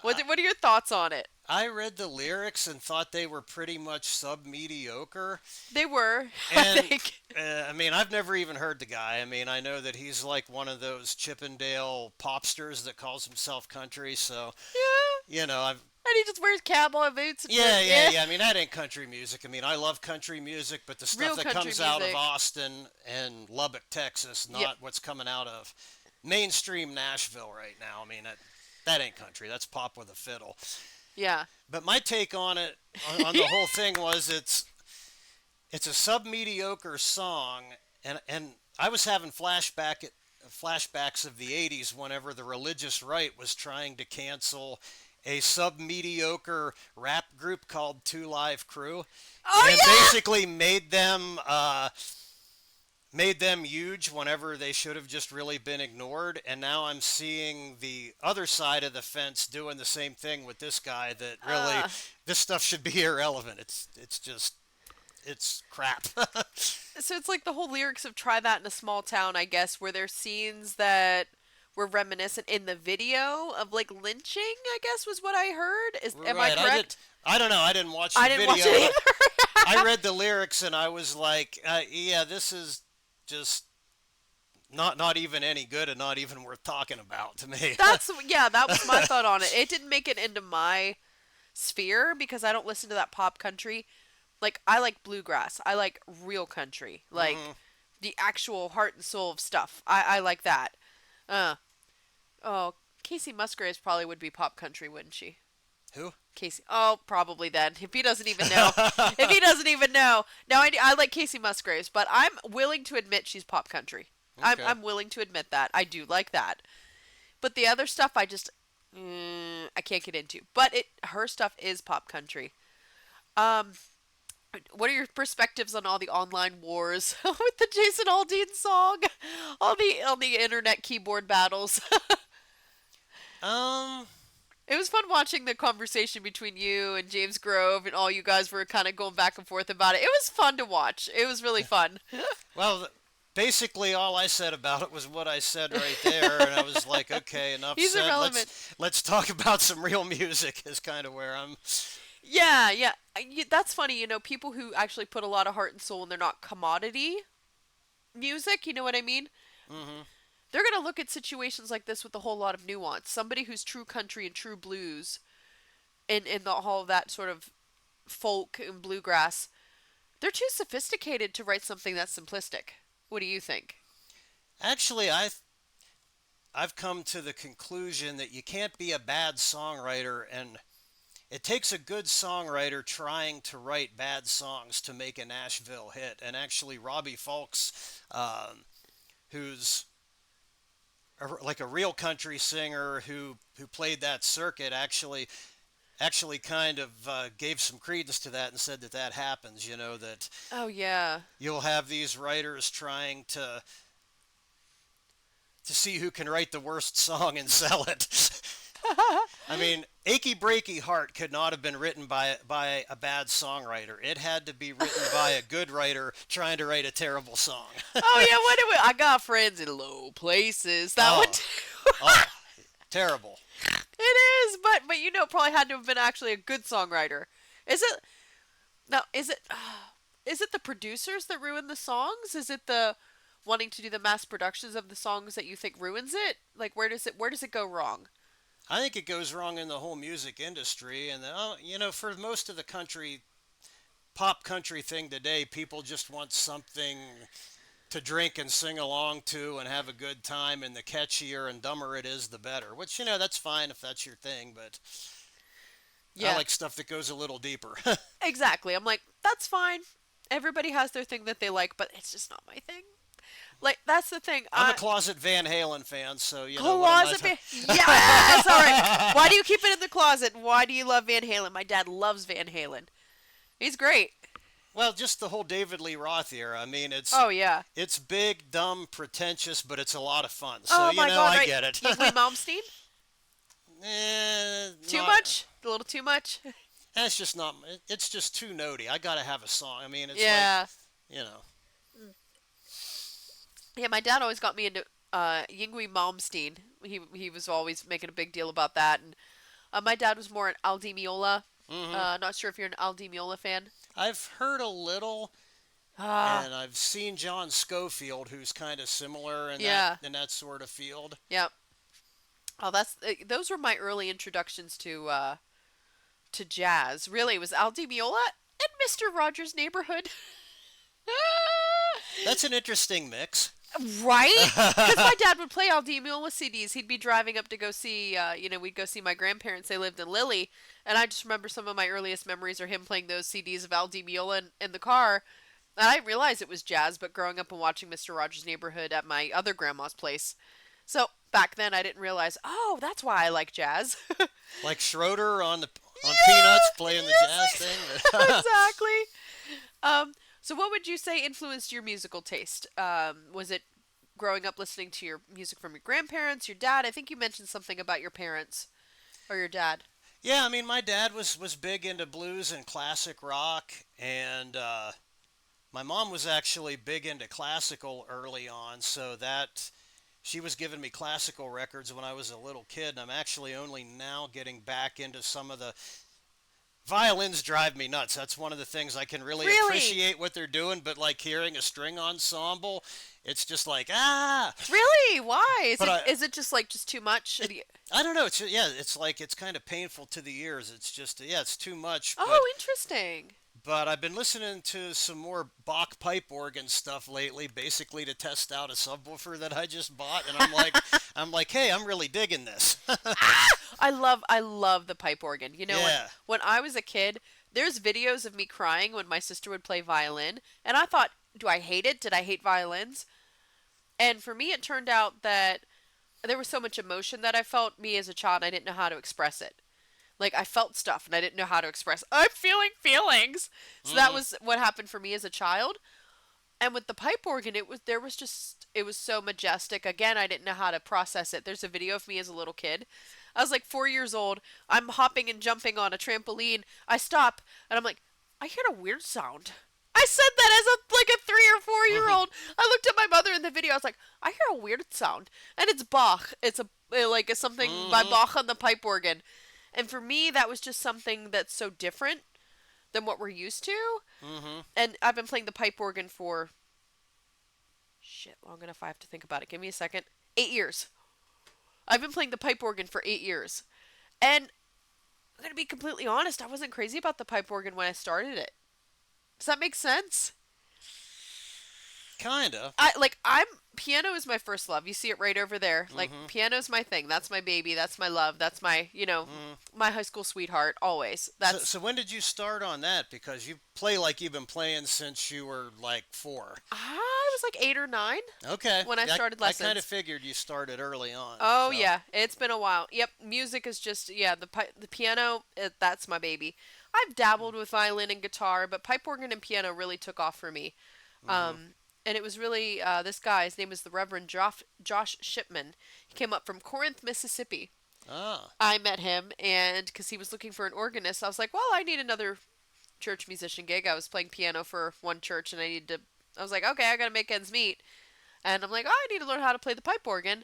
Speaker 1: What are your thoughts on it?
Speaker 2: I read the lyrics and thought they were pretty much sub-mediocre.
Speaker 1: They were, I
Speaker 2: And
Speaker 1: think.
Speaker 2: I mean, I've never even heard the guy. I mean, I know that he's like one of those Chippendale popsters that calls himself country. So,
Speaker 1: Yeah,
Speaker 2: you know, I've
Speaker 1: and he just wears cowboy boots. And
Speaker 2: yeah. I mean, that ain't country music. I mean, I love country music, but the
Speaker 1: Real
Speaker 2: stuff that
Speaker 1: country
Speaker 2: comes out of
Speaker 1: music.
Speaker 2: Austin and Lubbock, Texas,
Speaker 1: Yep.
Speaker 2: not what's coming out of mainstream Nashville right now. I mean, that ain't country. That's pop with a fiddle.
Speaker 1: Yeah.
Speaker 2: But my take on it, on the whole thing, was it's a sub-mediocre song, and I was having flashbacks of the '80s whenever the religious right was trying to cancel a sub-mediocre rap group called Two Live Crew,
Speaker 1: Oh
Speaker 2: and
Speaker 1: yeah.
Speaker 2: basically made them huge whenever they should have just really been ignored. And now I'm seeing the other side of the fence doing the same thing with this guy, that really this stuff should be irrelevant. It's crap.
Speaker 1: So it's like the whole lyrics of "Try That in a Small Town," I guess, were there scenes that were reminiscent in the video of like lynching, I guess was what I heard. Am I
Speaker 2: Right.
Speaker 1: correct?
Speaker 2: I don't know. I didn't watch the
Speaker 1: I didn't watch
Speaker 2: video,
Speaker 1: it
Speaker 2: but
Speaker 1: either.
Speaker 2: I read the lyrics and I was like, yeah, this is just not even any good and not even worth talking about to me.
Speaker 1: That was my thought on it. It didn't make it into my sphere because I don't listen to that pop country. Like I like bluegrass. I like real country. Like
Speaker 2: Mhm.
Speaker 1: the actual heart and soul of stuff. I like that. Uh oh, Casey Musgraves probably would be pop country, wouldn't she?
Speaker 2: Who?
Speaker 1: Casey. Oh, probably then. If he doesn't even know. If he doesn't even know. Now, I like Casey Musgraves, but I'm willing to admit she's pop country.
Speaker 2: Okay.
Speaker 1: I'm willing to admit that. I do like that. But the other stuff, I can't get into. But her stuff is pop country. Um, what are your perspectives on all the online wars with the Jason Aldean song? All the internet keyboard battles.
Speaker 2: Um,
Speaker 1: It was fun watching the conversation between you and James Grove, and all you guys were kind of going back and forth about it. It was fun to watch. It was really fun.
Speaker 2: well, basically all I said about it was what I said right there, and I was like, okay, enough
Speaker 1: He's
Speaker 2: said.
Speaker 1: irrelevant.
Speaker 2: Let's talk about some real music. Is kind of where I'm.
Speaker 1: Yeah, yeah. That's funny. People who actually put a lot of heart and soul, and they're not commodity music. You know what I mean?
Speaker 2: Hmm.
Speaker 1: They're going to look at situations like this with a whole lot of nuance. Somebody who's true country and true blues, and all of that sort of folk and bluegrass, they're too sophisticated to write something that's simplistic. What do you think?
Speaker 2: Actually, I've come to the conclusion that you can't be a bad songwriter, and it takes a good songwriter trying to write bad songs to make a Nashville hit. And actually, Robbie Fulks, who's like a real country singer who played that circuit, actually kind of gave some credence to that and said that happens. That
Speaker 1: Oh, yeah.
Speaker 2: you'll have these writers trying to see who can write the worst song and sell it. I mean, Achy Breaky Heart could not have been written by a bad songwriter. It had to be written by a good writer trying to write a terrible song.
Speaker 1: Oh, yeah, what do we... I got friends in low places. That one,
Speaker 2: Oh,
Speaker 1: too.
Speaker 2: oh, terrible.
Speaker 1: It is, but probably had to have been actually a good songwriter. Is it... Now, is it the producers that ruin the songs? Is it the wanting to do the mass productions of the songs that you think ruins it? Like, where does it go wrong?
Speaker 2: I think it goes wrong in the whole music industry, and for most of the pop country thing today, people just want something to drink and sing along to and have a good time, and the catchier and dumber it is, the better. Which, that's fine if that's your thing, but I
Speaker 1: Yeah,
Speaker 2: like stuff that goes a little deeper.
Speaker 1: exactly. I'm like, that's fine. Everybody has their thing that they like, but it's just not my thing. Like, that's the thing.
Speaker 2: I'm a closet Van Halen fan, so what am I?
Speaker 1: Closet Van. Yes. All right. Why do you keep it in the closet? Why do you love Van Halen? My dad loves Van Halen. He's great.
Speaker 2: Well, just the whole David Lee Roth era. I mean,
Speaker 1: Oh yeah.
Speaker 2: it's big, dumb, pretentious, but it's a lot of fun. So
Speaker 1: Oh my God.
Speaker 2: I
Speaker 1: Right.
Speaker 2: get it.
Speaker 1: Yngwie Malmsteen. Too
Speaker 2: Not,
Speaker 1: much? A little too much?
Speaker 2: that's just not. It's just too notey. I gotta have a song. I mean, it's
Speaker 1: Yeah.
Speaker 2: like,
Speaker 1: Yeah, my dad always got me into Yngwie Malmsteen. He was always making a big deal about that. And my dad was more an Al Di Meola. Not sure if you're an Al Di Meola fan.
Speaker 2: I've heard a little,
Speaker 1: Ah,
Speaker 2: and I've seen John Scofield, who's kind of similar in
Speaker 1: yeah.
Speaker 2: that sort of field.
Speaker 1: Yeah. Oh, those were my early introductions to jazz. Really, it was Al Di Meola and Mr. Rogers' Neighborhood.
Speaker 2: That's an interesting mix.
Speaker 1: Right? Because my dad would play Al Di Meola CDs. He'd be driving up to go see, we'd go see my grandparents. They lived in Lilly. And I just remember some of my earliest memories are him playing those CDs of Al Di Meola in the car. And I didn't realize it was jazz, but growing up and watching Mr. Rogers' Neighborhood at my other grandma's place. So back then I didn't realize, oh, that's why I like jazz.
Speaker 2: Like Schroeder on
Speaker 1: Yeah,
Speaker 2: Peanuts playing the jazz
Speaker 1: yes,
Speaker 2: thing.
Speaker 1: exactly. So what would you say influenced your musical taste? Was it growing up listening to your music from your grandparents, your dad? I think you mentioned something about your parents or your dad.
Speaker 2: Yeah, I mean, my dad was big into blues and classic rock, and my mom was actually big into classical early on, so that she was giving me classical records when I was a little kid, and I'm actually only now getting back into some of the violins drive me nuts. That's one of the things I can really
Speaker 1: Really?
Speaker 2: appreciate what they're doing, but like hearing a string ensemble, it's just like ah.
Speaker 1: Really? Why?
Speaker 2: But
Speaker 1: Is it just like just too much?
Speaker 2: I don't know. It's like it's kind of painful to the ears. It's just it's too much.
Speaker 1: Oh, interesting.
Speaker 2: But I've been listening to some more Bach pipe organ stuff lately, basically to test out a subwoofer that I just bought, and I'm like, hey, I'm really digging this.
Speaker 1: I love the pipe organ. You know,
Speaker 2: Yeah.
Speaker 1: when I was a kid, there's videos of me crying when my sister would play violin, and I thought, do I hate it? Did I hate violins? And for me, it turned out that there was so much emotion that I felt me as a child, and I didn't know how to express it. Like I felt stuff, and I didn't know how to express. I'm feeling feelings. So that
Speaker 2: Mhm.
Speaker 1: was what happened for me as a child. And with the pipe organ, it was so majestic. Again, I didn't know how to process it. There's a video of me as a little kid. I was like 4 years old. I'm hopping and jumping on a trampoline. I stop and I'm like, I hear a weird sound. I said that as a 3 or 4 year
Speaker 2: Mhm.
Speaker 1: old. I looked at my mother in the video. I was like, I hear a weird sound, and it's Bach. It's something by
Speaker 2: Mhm.
Speaker 1: Bach on the pipe organ. And for me, that was just something that's so different than what we're used to.
Speaker 2: Mhm.
Speaker 1: And I've been playing the pipe organ for shit long enough. I have to think about it. Give me a second. 8 years. I've been playing the pipe organ for 8 years, and I'm gonna be completely honest. I wasn't crazy about the pipe organ when I started it. Does that make sense?
Speaker 2: Kinda.
Speaker 1: I'm piano is my first love. You see it right over there. Like
Speaker 2: Mhm.
Speaker 1: piano's my thing. That's my baby. That's my love. That's my
Speaker 2: Mhm.
Speaker 1: my high school sweetheart always.
Speaker 2: So,
Speaker 1: That's
Speaker 2: so when did you start on that? Because you play like you've been playing since you were like 4.
Speaker 1: I was like 8 or 9
Speaker 2: Okay.
Speaker 1: when I
Speaker 2: Yeah,
Speaker 1: started
Speaker 2: I kind of
Speaker 1: lessons.
Speaker 2: figured you started early on.
Speaker 1: Oh
Speaker 2: So.
Speaker 1: yeah, it's been a while. Yep, music is just the piano. That's my baby. I've dabbled with violin and guitar, but pipe organ and piano really took off for me.
Speaker 2: Mhm.
Speaker 1: And it was really this guy. His name was the Reverend Josh Shipman. He came up from Corinth, Mississippi.
Speaker 2: Ah.
Speaker 1: I met him, and because he was looking for an organist, I was like, well, I need another church musician gig. I was playing piano for one church, and I was like, okay, I got to make ends meet. And I'm like, oh, I need to learn how to play the pipe organ.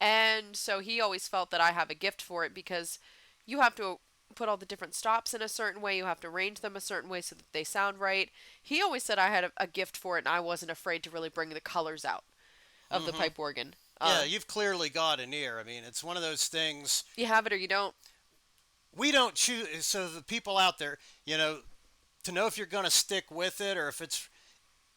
Speaker 1: And so he always felt that I have a gift for it because you have to put all the different stops in a certain way. You have to arrange them a certain way so that they sound right. He always said I had a gift for it, and I wasn't afraid to really bring the colors out of the
Speaker 2: Mhm.
Speaker 1: pipe organ.
Speaker 2: Yeah, you've clearly got an ear. I mean, it's one of those things
Speaker 1: You have it or you don't.
Speaker 2: we don't choose. So the people out there, to know if you're going to stick with it or if it's,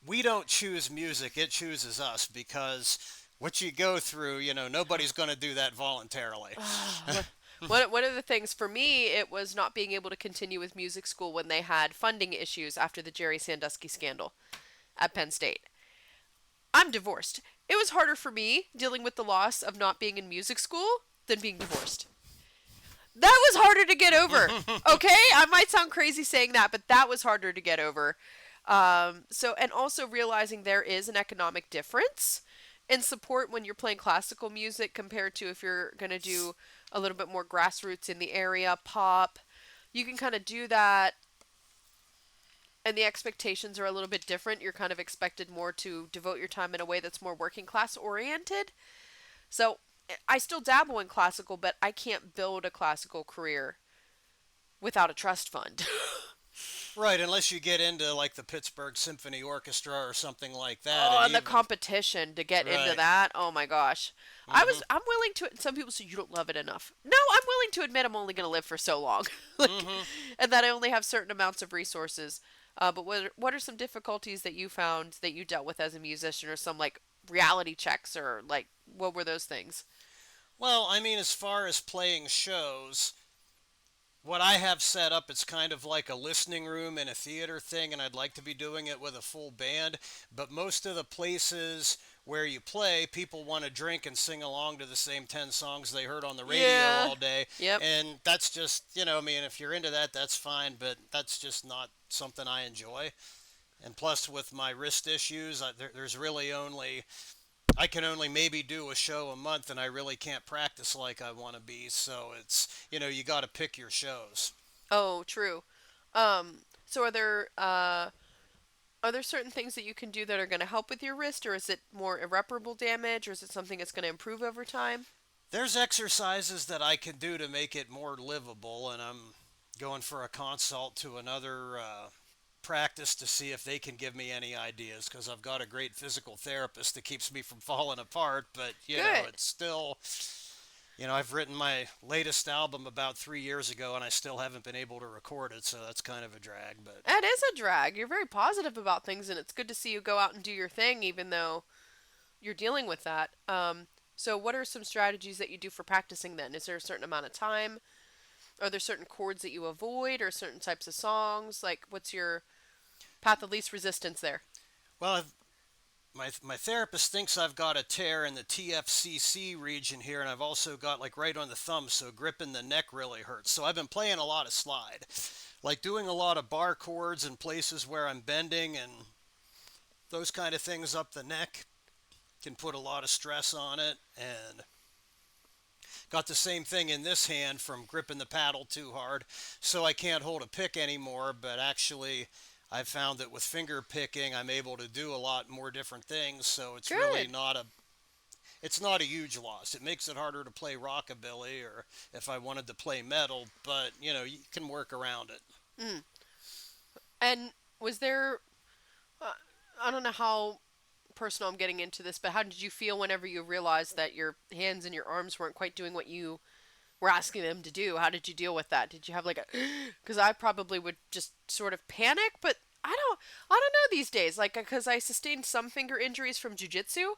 Speaker 2: we don't choose music, it chooses us because what you go through, nobody's going to do that voluntarily.
Speaker 1: One of the things for me, it was not being able to continue with music school when they had funding issues after the Jerry Sandusky scandal at Penn State. I'm divorced. It was harder for me dealing with the loss of not being in music school than being divorced. That was harder to get over. Okay? I might sound crazy saying that, but that was harder to get over. And also realizing there is an economic difference in support when you're playing classical music compared to if you're going to do a little bit more grassroots in the area, pop. You can kind of do that, and the expectations are a little bit different. You're kind of expected more to devote your time in a way that's more working class oriented. So I still dabble in classical, but I can't build a classical career without a trust fund.
Speaker 2: Right, unless you get into like the Pittsburgh Symphony Orchestra or something like that.
Speaker 1: Oh, and the competition to get into
Speaker 2: Right.
Speaker 1: that. Oh my gosh.
Speaker 2: Hmm.
Speaker 1: I'm willing to, some people say you don't love it enough. No, I'm willing to admit I'm only going to live for so long. like,
Speaker 2: Hmm.
Speaker 1: and that I only have certain amounts of resources. But what are some difficulties that you found that you dealt with as a musician, or some like reality checks, or like what were those things?
Speaker 2: Well, I mean, as far as playing shows, what I have set up, it's kind of like a listening room in a theater thing, and I'd like to be doing it with a full band. But most of the places where you play, people want to drink and sing along to the same 10 songs they heard on the radio
Speaker 1: Yeah.
Speaker 2: all day.
Speaker 1: Yep.
Speaker 2: And that's just, I mean, if you're into that, that's fine, but that's just not something I enjoy. And plus, with my wrist issues, there's really only I can only maybe do a show a month, and I really can't practice like I want to be. So it's you got to pick your shows.
Speaker 1: Oh, true. So are there certain things that you can do that are going to help with your wrist, or is it more irreparable damage, or is it something that's going to improve over time?
Speaker 2: There's exercises that I can do to make it more livable, and I'm going for a consult to another practice to see if they can give me any ideas because I've got a great physical therapist that keeps me from falling apart. But
Speaker 1: Good.
Speaker 2: it's still. I've written my latest album about 3 years ago, and I still haven't been able to record it, so that's kind of a drag. But
Speaker 1: That is a drag. You're very positive about things, and it's good to see you go out and do your thing, even though you're dealing with that. So what are some strategies that you do for practicing then? Is there a certain amount of time? Are there certain chords that you avoid, or certain types of songs? Like, what's your path of least resistance there?
Speaker 2: well, my therapist thinks I've got a tear in the TFCC region here, and I've also got like right on the thumb, so gripping the neck really hurts. So I've been playing a lot of slide, like doing a lot of bar chords in places where I'm bending and those kind of things up the neck can put a lot of stress on it. And got the same thing in this hand from gripping the paddle too hard, so I can't hold a pick anymore. But actually, I've found that with finger picking, I'm able to do a lot more different things. So it's really
Speaker 1: Good.
Speaker 2: not a huge loss. It makes it harder to play rockabilly or if I wanted to play metal, but you can work around it.
Speaker 1: Mm. And was there, uh, I don't know how personal I'm getting into this, but how did you feel whenever you realized that your hands and your arms weren't quite doing what you were asking them to do? How did you deal with that? Did you have like a, because I probably would just sort of panic, but I don't know these days, like, because I sustained some finger injuries from jujitsu.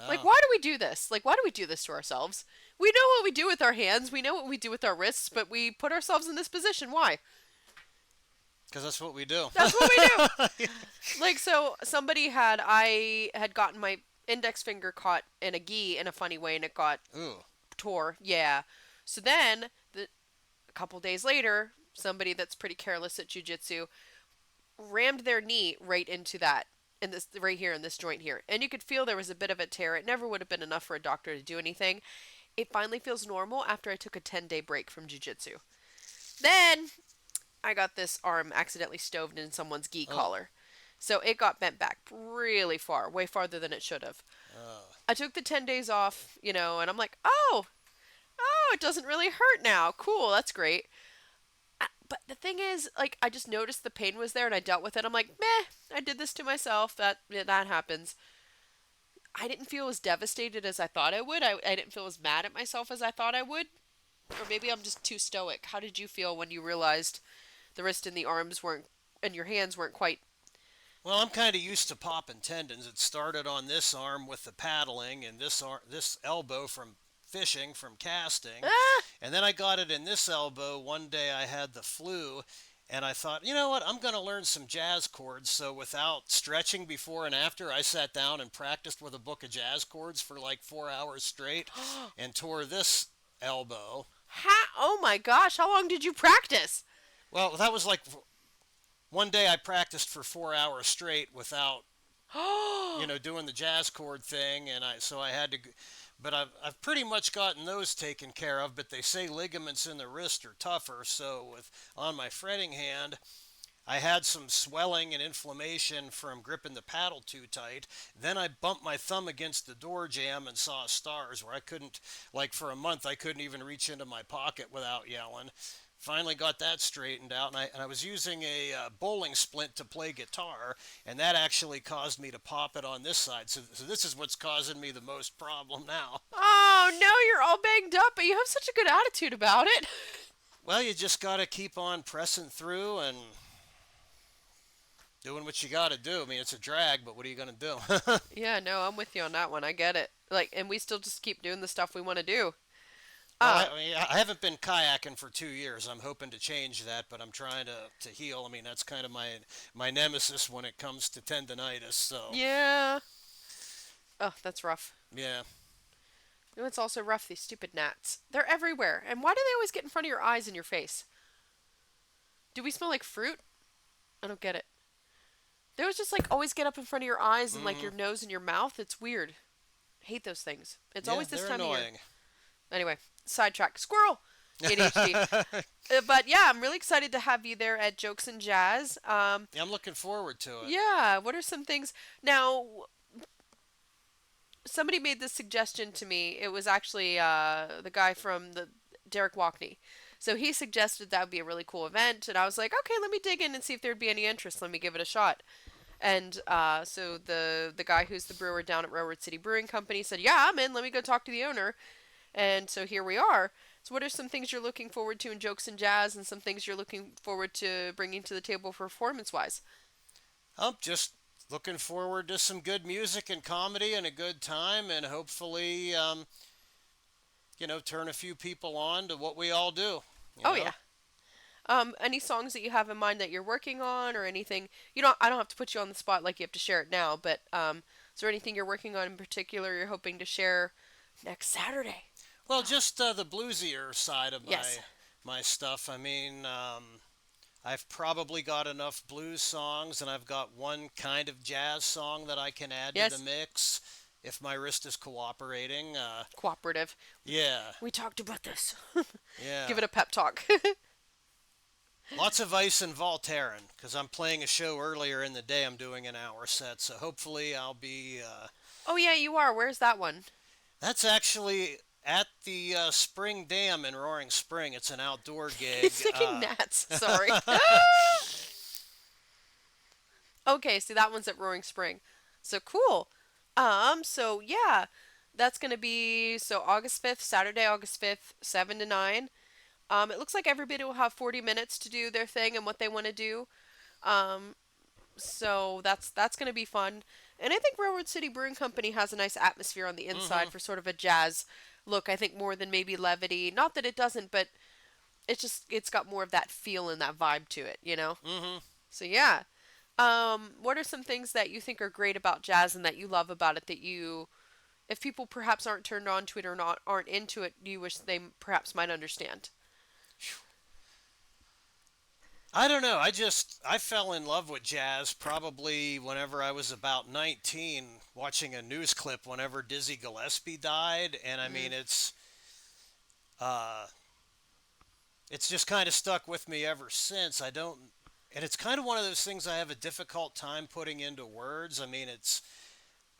Speaker 1: Like,
Speaker 2: Oh,
Speaker 1: why do we do this? Like, why do we do this to ourselves? We know what we do with our hands, we know what we do with our wrists, but we put ourselves in this position. Why?
Speaker 2: because that's what we do.
Speaker 1: That's what we do. Like, so I had gotten my index finger caught in a gi in a funny way, and it got
Speaker 2: Ooh.
Speaker 1: tore. Yeah. So then, a couple days later, somebody that's pretty careless at jujitsu rammed their knee right into that, in this right here in this joint here, and you could feel there was a bit of a tear. It never would have been enough for a doctor to do anything. It finally feels normal after I took a 10-day break from jujitsu. Then I got this arm accidentally stoved in someone's gi
Speaker 2: Oh.
Speaker 1: collar. So it got bent back really far, way farther than it should have.
Speaker 2: Oh.
Speaker 1: I took the 10 days off, and I'm like, oh, it doesn't really hurt now. Cool, that's great. But the thing is, like, I just noticed the pain was there and I dealt with it. I'm like, meh, I did this to myself. That happens. I didn't feel as devastated as I thought I would. I didn't feel as mad at myself as I thought I would. Or maybe I'm just too stoic. How did you feel when you realized the wrist and the arms weren't, and your hands weren't quite?
Speaker 2: Well, I'm kind of used to popping tendons. It started on this arm with the paddling, and this elbow from fishing, from casting,
Speaker 1: Ah!
Speaker 2: and then I got it in this elbow. One day I had the flu, and I thought, you know what, I'm going to learn some jazz chords. So without stretching before and after, I sat down and practiced with a book of jazz chords for like 4 hours straight, and tore this elbow.
Speaker 1: Oh my gosh, how long did you practice?
Speaker 2: Well, that was like one day I practiced for 4 hours straight without, doing the jazz chord thing, and I had to. But I've pretty much gotten those taken care of. But they say ligaments in the wrist are tougher. So on my fretting hand, I had some swelling and inflammation from gripping the paddle too tight. Then I bumped my thumb against the door jamb and saw stars where I couldn't, like for a month, I couldn't even reach into my pocket without yelling. Finally got that straightened out, and I was using a bowling splint to play guitar, and that actually caused me to pop it on this side. So this is what's causing me the most problem now.
Speaker 1: Oh no, you're all banged up, but you have such a good attitude about it.
Speaker 2: Well, you just got to keep on pressing through and doing what you got to do. I mean, it's a drag, but what are you going to do?
Speaker 1: Yeah, no, I'm with you on that one. I get it. Like, and we still just keep doing the stuff we want to do.
Speaker 2: Well, I haven't been kayaking for 2 years. I'm hoping to change that, but I'm trying to heal. I mean, that's kind of my nemesis when it comes to tendonitis. So
Speaker 1: Yeah. Oh, that's rough.
Speaker 2: yeah.
Speaker 1: You know, it's also rough, these stupid gnats. They're everywhere. And why do they always get in front of your eyes and your face? Do we smell like fruit? I don't get it. They always just like always get up in front of your eyes and like your nose and your mouth. It's weird. Hate those things. It's always this
Speaker 2: they're
Speaker 1: time of year.
Speaker 2: annoying.
Speaker 1: Anyway, sidetrack. Squirrel! ADHD. But yeah, I'm really excited to have you there at Jokes and Jazz.
Speaker 2: Yeah, I'm looking forward to it.
Speaker 1: Yeah, what are some things? Now, somebody made this suggestion to me. It was actually the guy from the Derek Walkney. So he suggested that would be a really cool event, and I was like, okay, let me dig in and see if there'd be any interest. Let me give it a shot. And so the guy who's the brewer down at Railroad City Brewing Company said, yeah, I'm in. Let me go talk to the owner. And so here we are. So what are some things you're looking forward to in Jokes and Jazz, and some things you're looking forward to bringing to the table performance-wise?
Speaker 2: I'm just looking forward to some good music and comedy and a good time, and hopefully, turn a few people on to what we all do.
Speaker 1: Oh, yeah. Any songs that you have in mind that you're working on, or anything? I don't have to put you on the spot like you have to share it now, but is there anything you're working on in particular you're hoping to share next Saturday?
Speaker 2: Well, just the bluesier side of
Speaker 1: Yes.
Speaker 2: my stuff. I mean, I've probably got enough blues songs, and I've got one kind of jazz song that I can add
Speaker 1: Yes.
Speaker 2: to the mix if my wrist is cooperating.
Speaker 1: Cooperative.
Speaker 2: Yeah,
Speaker 1: We talked about this.
Speaker 2: yeah.
Speaker 1: Give it a pep talk.
Speaker 2: Lots of ice and Voltaren, because I'm playing a show earlier in the day. I'm doing an hour set, so hopefully I'll be.
Speaker 1: Oh, yeah, you are. Where's that one?
Speaker 2: That's actually at the Spring Dam in Roaring Spring. It's an outdoor gig.
Speaker 1: Thinking gnats. Sorry. Okay, see, that one's at Roaring Spring. So cool. So yeah, that's gonna be August 5th, Saturday, August 5th, 7 to 9. It looks like everybody will have 40 minutes to do their thing and what they want to do. Um, so that's gonna be fun. And I think Railroad City Brewing Company has a nice atmosphere on the inside for sort of a jazz look. I think more than maybe levity. Not that it doesn't, but it's got more of that feel and that vibe to it, you know?
Speaker 2: Mm-hmm.
Speaker 1: So yeah. What are some things that you think are great about jazz and that you love about it that if people perhaps aren't turned on to it or aren't into it, you wish they perhaps might understand?
Speaker 2: I don't know. I fell in love with jazz probably whenever I was about 19, watching a news clip whenever Dizzy Gillespie died, and I mean uh, it's just kind of stuck with me ever since. And it's kind of one of those things I have a difficult time putting into words. I mean,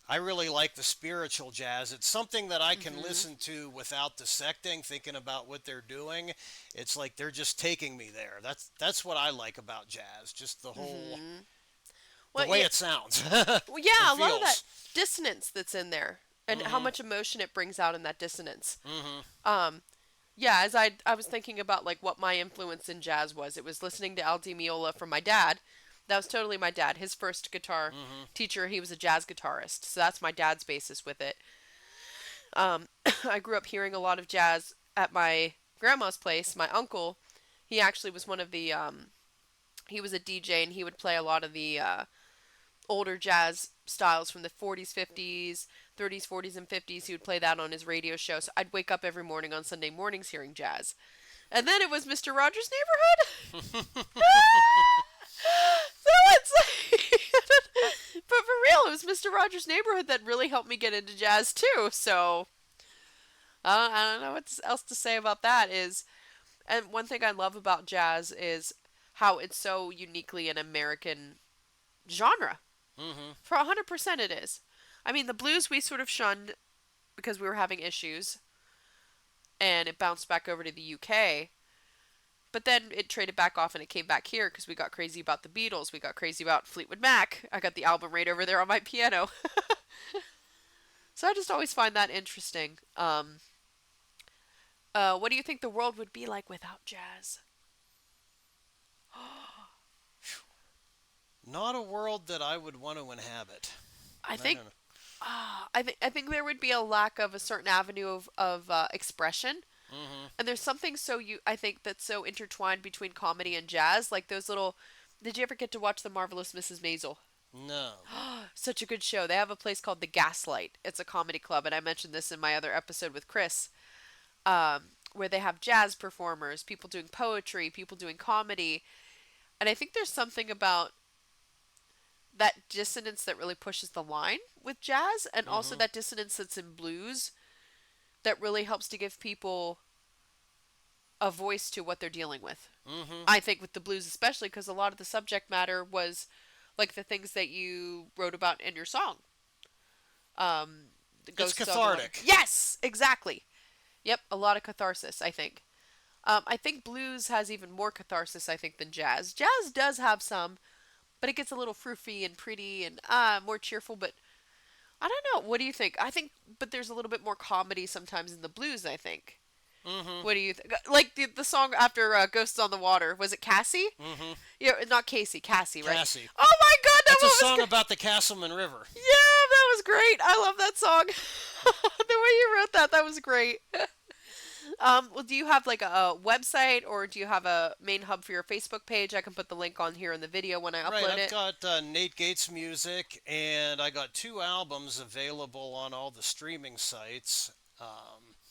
Speaker 2: I really like the spiritual jazz. It's something that I can listen to without dissecting, thinking about what they're doing. It's like they're just taking me there. That's what I like about jazz. Just the whole. The
Speaker 1: Well,
Speaker 2: way
Speaker 1: yeah,
Speaker 2: it sounds
Speaker 1: well,
Speaker 2: and
Speaker 1: yeah, a lot of that
Speaker 2: feels.
Speaker 1: dissonance that's in there, and how
Speaker 2: Mm-hmm.
Speaker 1: much emotion it brings out in that dissonance.
Speaker 2: Mm-hmm.
Speaker 1: Um, yeah, as I was thinking about like what my influence in jazz was, it was listening to Al Di Meola from my dad. That was totally my dad. His first guitar
Speaker 2: Mm-hmm.
Speaker 1: teacher, he was a jazz guitarist, so that's my dad's basis with it. Um, I grew up hearing a lot of jazz at my grandma's place. My uncle, he actually was one of the he was a DJ and he would play a lot of the older jazz styles from the 40s, 50s, 30s, 40s, and 50s. He would play that on his radio show. So I'd wake up every morning on Sunday mornings hearing jazz. And then it was Mr. Rogers' Neighborhood. So it's like, but for real, it was Mr. Rogers' Neighborhood that really helped me get into jazz too. So I don't know what else to say about that. Is and one thing I love about jazz is how it's so uniquely an American genre.
Speaker 2: Mm-hmm.
Speaker 1: For 100% it is. I mean, the blues we sort of shunned because we were having issues, and it bounced back over to the UK. But then it traded back off and it came back here because we got crazy about the Beatles. We got crazy about Fleetwood Mac. I got the album right over there on my piano. So I just always find that interesting. What do you think the world would be like without jazz?
Speaker 2: Not a world that I would want to inhabit.
Speaker 1: I
Speaker 2: I
Speaker 1: think
Speaker 2: don't know.
Speaker 1: I think there would be a lack of a certain avenue of expression.
Speaker 2: Mm-hmm.
Speaker 1: And there's something so I think that's so intertwined between comedy and jazz, like those little. Did you ever get to watch The Marvelous Mrs. Maisel?
Speaker 2: No.
Speaker 1: Such a good show. They have a place called the Gaslight. It's a comedy club, and I mentioned this in my other episode with Kris, where they have jazz performers, people doing poetry, people doing comedy, and I think there's something about that dissonance that really pushes the line with jazz, and also
Speaker 2: Mm-hmm.
Speaker 1: that dissonance that's in blues that really helps to give people a voice to what they're dealing with.
Speaker 2: Mm-hmm.
Speaker 1: I think with the blues, especially because a lot of the subject matter was like the things that you wrote about in your song. The
Speaker 2: It's
Speaker 1: ghosts of the one.
Speaker 2: cathartic.
Speaker 1: Yes, exactly. Yep, a lot of catharsis. I think. I think blues has even more catharsis. I think than jazz. Jazz does have some, but it gets a little froofy and pretty and more cheerful. But I don't know. What do you think? I think, but there's a little bit more comedy sometimes in the blues. I think.
Speaker 2: Mm-hmm.
Speaker 1: What do you think? Like the song after Ghosts on the Water. Was it Cassie?
Speaker 2: Mm-hmm.
Speaker 1: Yeah, not Casey. Cassie, right?
Speaker 2: Cassie.
Speaker 1: Oh my God, that
Speaker 2: That's a
Speaker 1: one was
Speaker 2: song
Speaker 1: great.
Speaker 2: about the Castleman River.
Speaker 1: Yeah, that was great. I love that song. The way you wrote that was great. Well, do you have like a website or do you have a main hub for your Facebook page? I can put the link on here in the video when I
Speaker 2: Right,
Speaker 1: upload
Speaker 2: I've
Speaker 1: it.
Speaker 2: got Nate Gates music, and I got 2 albums available on all the streaming sites.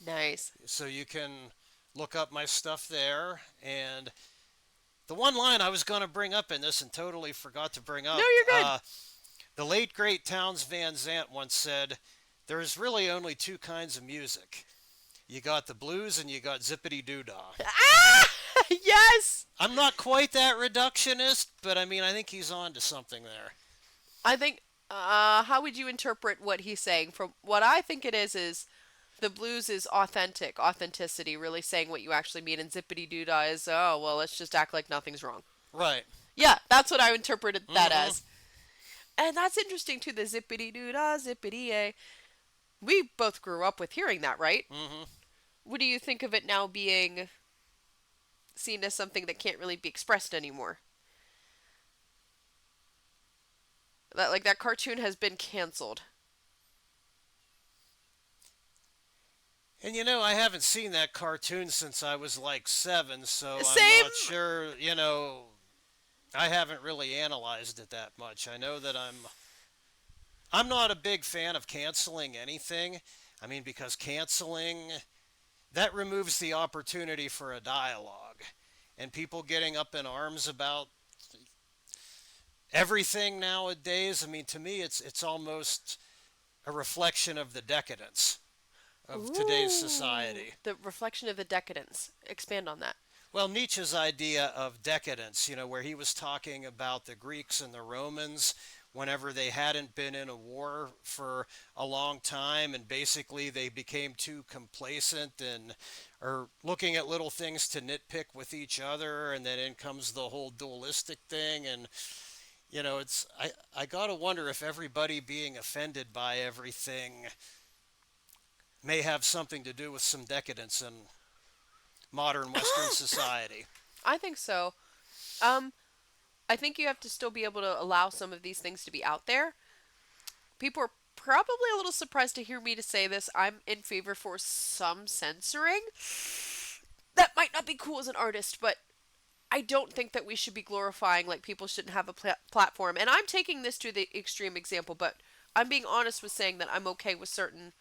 Speaker 1: Nice.
Speaker 2: So you can look up my stuff there. And the one line I was going to bring up in this and totally forgot to bring
Speaker 1: No,
Speaker 2: up,
Speaker 1: you're good.
Speaker 2: the late great Townes Van Zandt once said, "There's really only 2 kinds of music. You got the blues and you got zippity doo dah."
Speaker 1: Ah! Yes!
Speaker 2: I'm not quite that reductionist, but I mean, I think he's on to something there.
Speaker 1: I think, how would you interpret what he's saying? From what I think it is the blues is authenticity, really saying what you actually mean, and zippity doo dah is, oh, well, let's just act like nothing's wrong.
Speaker 2: Right.
Speaker 1: Yeah, that's what I interpreted that
Speaker 2: Mm-hmm.
Speaker 1: as. And that's interesting too, the zippity doo dah, zippity yay. We both grew up with hearing that, right?
Speaker 2: Mm-hmm.
Speaker 1: What do you think of it now being seen as something that can't really be expressed anymore? That like that cartoon has been canceled.
Speaker 2: And you know, I haven't seen that cartoon since I was like 7, so I'm
Speaker 1: Same.
Speaker 2: not sure, you know, I haven't really analyzed it that much. I know that I'm not a big fan of canceling anything. I mean, because canceling that removes the opportunity for a dialogue. And people getting up in arms about everything nowadays, I mean, to me it's almost a reflection of the decadence of today's
Speaker 1: Ooh,
Speaker 2: society.
Speaker 1: the reflection of the decadence. Expand on that.
Speaker 2: Well, Nietzsche's idea of decadence, you know, where he was talking about the Greeks and the Romans whenever they hadn't been in a war for a long time and basically they became too complacent and are looking at little things to nitpick with each other, and then in comes the whole dualistic thing. And it's I gotta wonder if everybody being offended by everything may have something to do with some decadence in modern Western society.
Speaker 1: I think so. Um, I think you have to still be able to allow some of these things to be out there. People are probably a little surprised to hear me to say this. I'm in favor for some censoring. That might not be cool as an artist, but I don't think that we should be glorifying like people shouldn't have a platform. And I'm taking this to the extreme example, but I'm being honest with saying that I'm okay with certain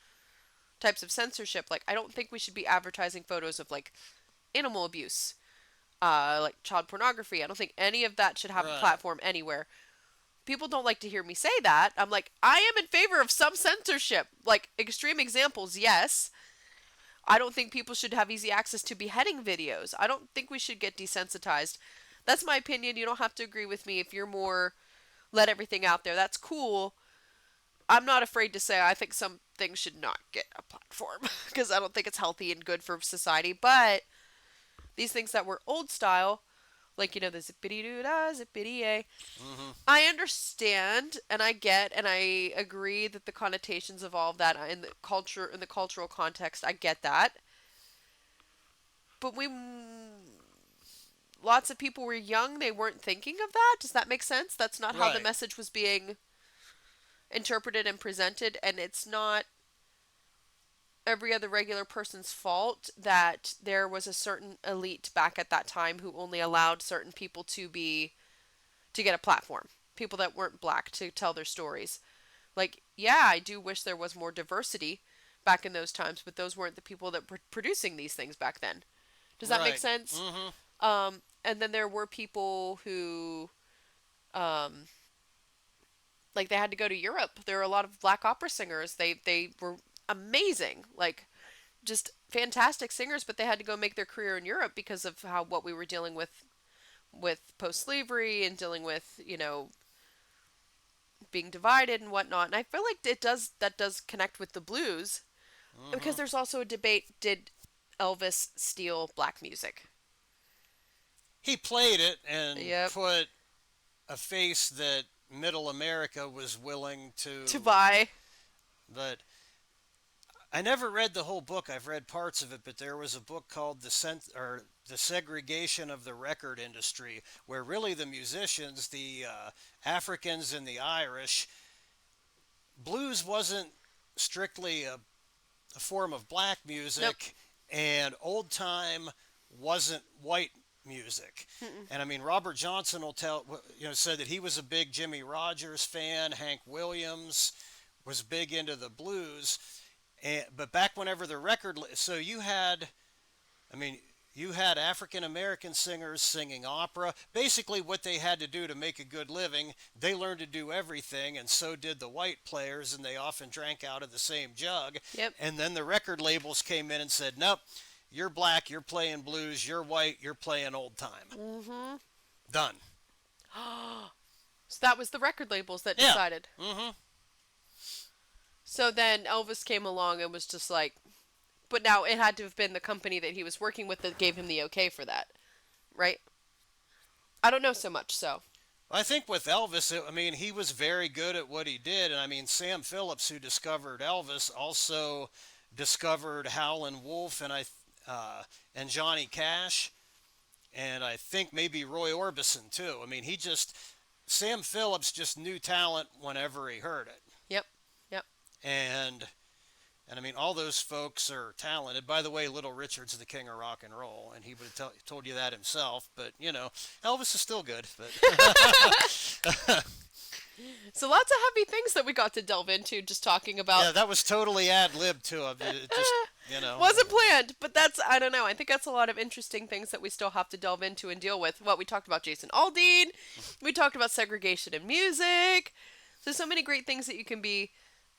Speaker 1: types of censorship. Like I don't think we should be advertising photos of like animal abuse, like child pornography. I don't think any of that should have a
Speaker 2: Right.
Speaker 1: platform anywhere. People don't like to hear me say that. I'm like, I am in favor of some censorship. Like extreme examples, yes. I don't think people should have easy access to beheading videos. I don't think we should get desensitized. That's my opinion. You don't have to agree with me if you're more let everything out there. That's cool. I'm not afraid to say I think some things should not get a platform because I don't think it's healthy and good for society. But these things that were old style, like, the zippity doo dah, zippity a,
Speaker 2: Hmm.
Speaker 1: I understand and I get and I agree that the connotations of all of that in the cultural context, I get that. But lots of people were young, they weren't thinking of that. Does that make sense? That's not how the
Speaker 2: Right.
Speaker 1: message was being interpreted and presented, and it's not every other regular person's fault that there was a certain elite back at that time who only allowed certain people to get a platform. People that weren't black to tell their stories. Like, yeah, I do wish there was more diversity back in those times, but those weren't the people that were producing these things back then. Does that make
Speaker 2: Right.
Speaker 1: sense?
Speaker 2: Hmm.
Speaker 1: And then there were people who, um, like, they had to go to Europe. There were a lot of black opera singers. They were amazing, like, just fantastic singers, but they had to go make their career in Europe because of how what we were dealing with post slavery and dealing with being divided and whatnot. And I feel like that does connect with the blues because
Speaker 2: Hmm.
Speaker 1: there's also a debate: did Elvis steal black music?
Speaker 2: He played it and
Speaker 1: Yep.
Speaker 2: put a face that middle America was willing
Speaker 1: To
Speaker 2: to.
Speaker 1: buy.
Speaker 2: But I never read the whole book. I've read parts of it, but there was a book called the Segregation of the Record Industry, where really the musicians, the Africans and the Irish, blues wasn't strictly a form of black
Speaker 1: Nope.
Speaker 2: music, and old time wasn't white music.
Speaker 1: Mm-mm.
Speaker 2: And I mean, Robert Johnson will said that he was a big Jimmy Rogers fan. Hank Williams was big into the blues. But back whenever the so I mean, you had African American singers singing opera. Basically, what they had to do to make a good living, they learned to do everything, and so did the white players, and they often drank out of the same jug.
Speaker 1: Yep.
Speaker 2: And then the record labels came in and said, nope, you're black, you're playing blues, you're white, you're playing old time.
Speaker 1: Mm-hmm.
Speaker 2: Done.
Speaker 1: So that was the record labels that
Speaker 2: Yeah.
Speaker 1: decided.
Speaker 2: Mm-hmm.
Speaker 1: So then Elvis came along and was just like, but now it had to have been the company that he was working with that gave him the okay for that, right? I don't know so much, so.
Speaker 2: I think with Elvis, I mean, he was very good at what he did. And I mean, Sam Phillips, who discovered Elvis, also discovered Howlin' Wolf and Johnny Cash. And I think maybe Roy Orbison, too. I mean, Sam Phillips just knew talent whenever he heard it.
Speaker 1: Yep. Yep.
Speaker 2: And and I mean, all those folks are talented. By the way, Little Richard's the king of rock and roll, and he would have told you that himself. But Elvis is still good. But
Speaker 1: So lots of heavy things that we got to delve into just talking about.
Speaker 2: yeah, that was totally ad lib too. It just
Speaker 1: Wasn't planned, but I don't know. I think that's a lot of interesting things that we still have to delve into and deal with. What we talked about Jason Aldean, we talked about segregation in music. So many great things that you can be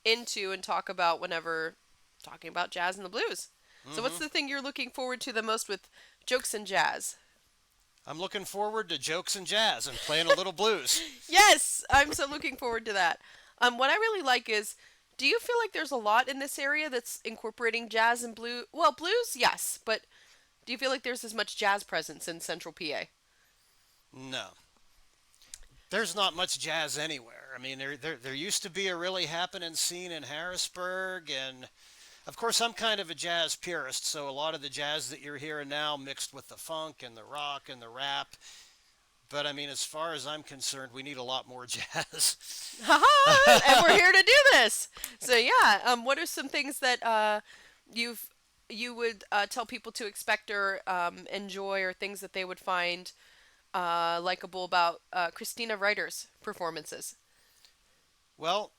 Speaker 1: into and talk about whenever talking about jazz and the blues. So what's
Speaker 2: hmm
Speaker 1: the thing you're looking forward to the most with jokes and jazz?
Speaker 2: I'm looking forward to jokes and jazz and playing a little blues.
Speaker 1: Yes, I'm so looking forward to that. What I really like is, do you feel like there's a lot in this area that's incorporating jazz and blues? Well, blues, yes, but do you feel like there's as much jazz presence in Central PA?
Speaker 2: No, there's not much jazz anywhere. I mean, there used to be a really happening scene in Harrisburg, and of course, I'm kind of a jazz purist, so a lot of the jazz that you're hearing now mixed with the funk and the rock and the rap. But I mean, as far as I'm concerned, we need a lot more jazz.
Speaker 1: Haha, and we're here to do this. So yeah, what are some things that you would tell people to expect or enjoy, or things that they would find likable about Christina Reiter's performances?
Speaker 2: Well,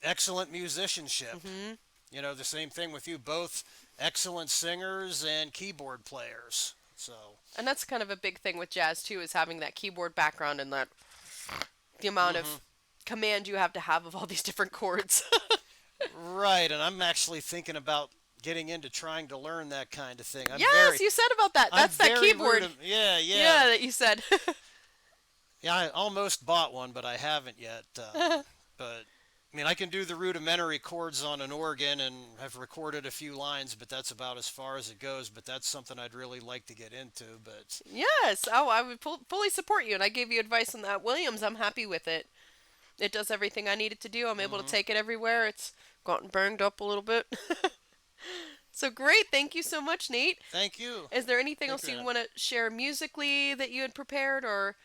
Speaker 2: excellent musicianship.
Speaker 1: Hmm.
Speaker 2: You know, the same thing with you, both excellent singers and keyboard players. So,
Speaker 1: And that's kind of a big thing with jazz too, is having that keyboard background and that the amount
Speaker 2: hmm
Speaker 1: of command you have of all these different chords.
Speaker 2: right, and I'm actually thinking about getting into trying to learn that kind of thing.
Speaker 1: Yes, you said about that. That's that keyboard.
Speaker 2: Yeah,
Speaker 1: Yeah, that you said.
Speaker 2: yeah. I almost bought one, but I haven't yet. But I mean, I can do the rudimentary chords on an organ, and have recorded a few lines, but that's about as far as it goes. But that's something I'd really like to get into. But
Speaker 1: Yes. Oh, I would fully support you, and I gave you advice on that. Williams, I'm happy with it. It does everything I need it to do. I'm able to
Speaker 2: hmm
Speaker 1: take it everywhere. It's gotten banged up a little bit. So great. Thank you so much, Nate.
Speaker 2: thank you.
Speaker 1: Is there anything
Speaker 2: Thank
Speaker 1: else
Speaker 2: you,
Speaker 1: you
Speaker 2: Annette.
Speaker 1: want to share musically that you had prepared, or?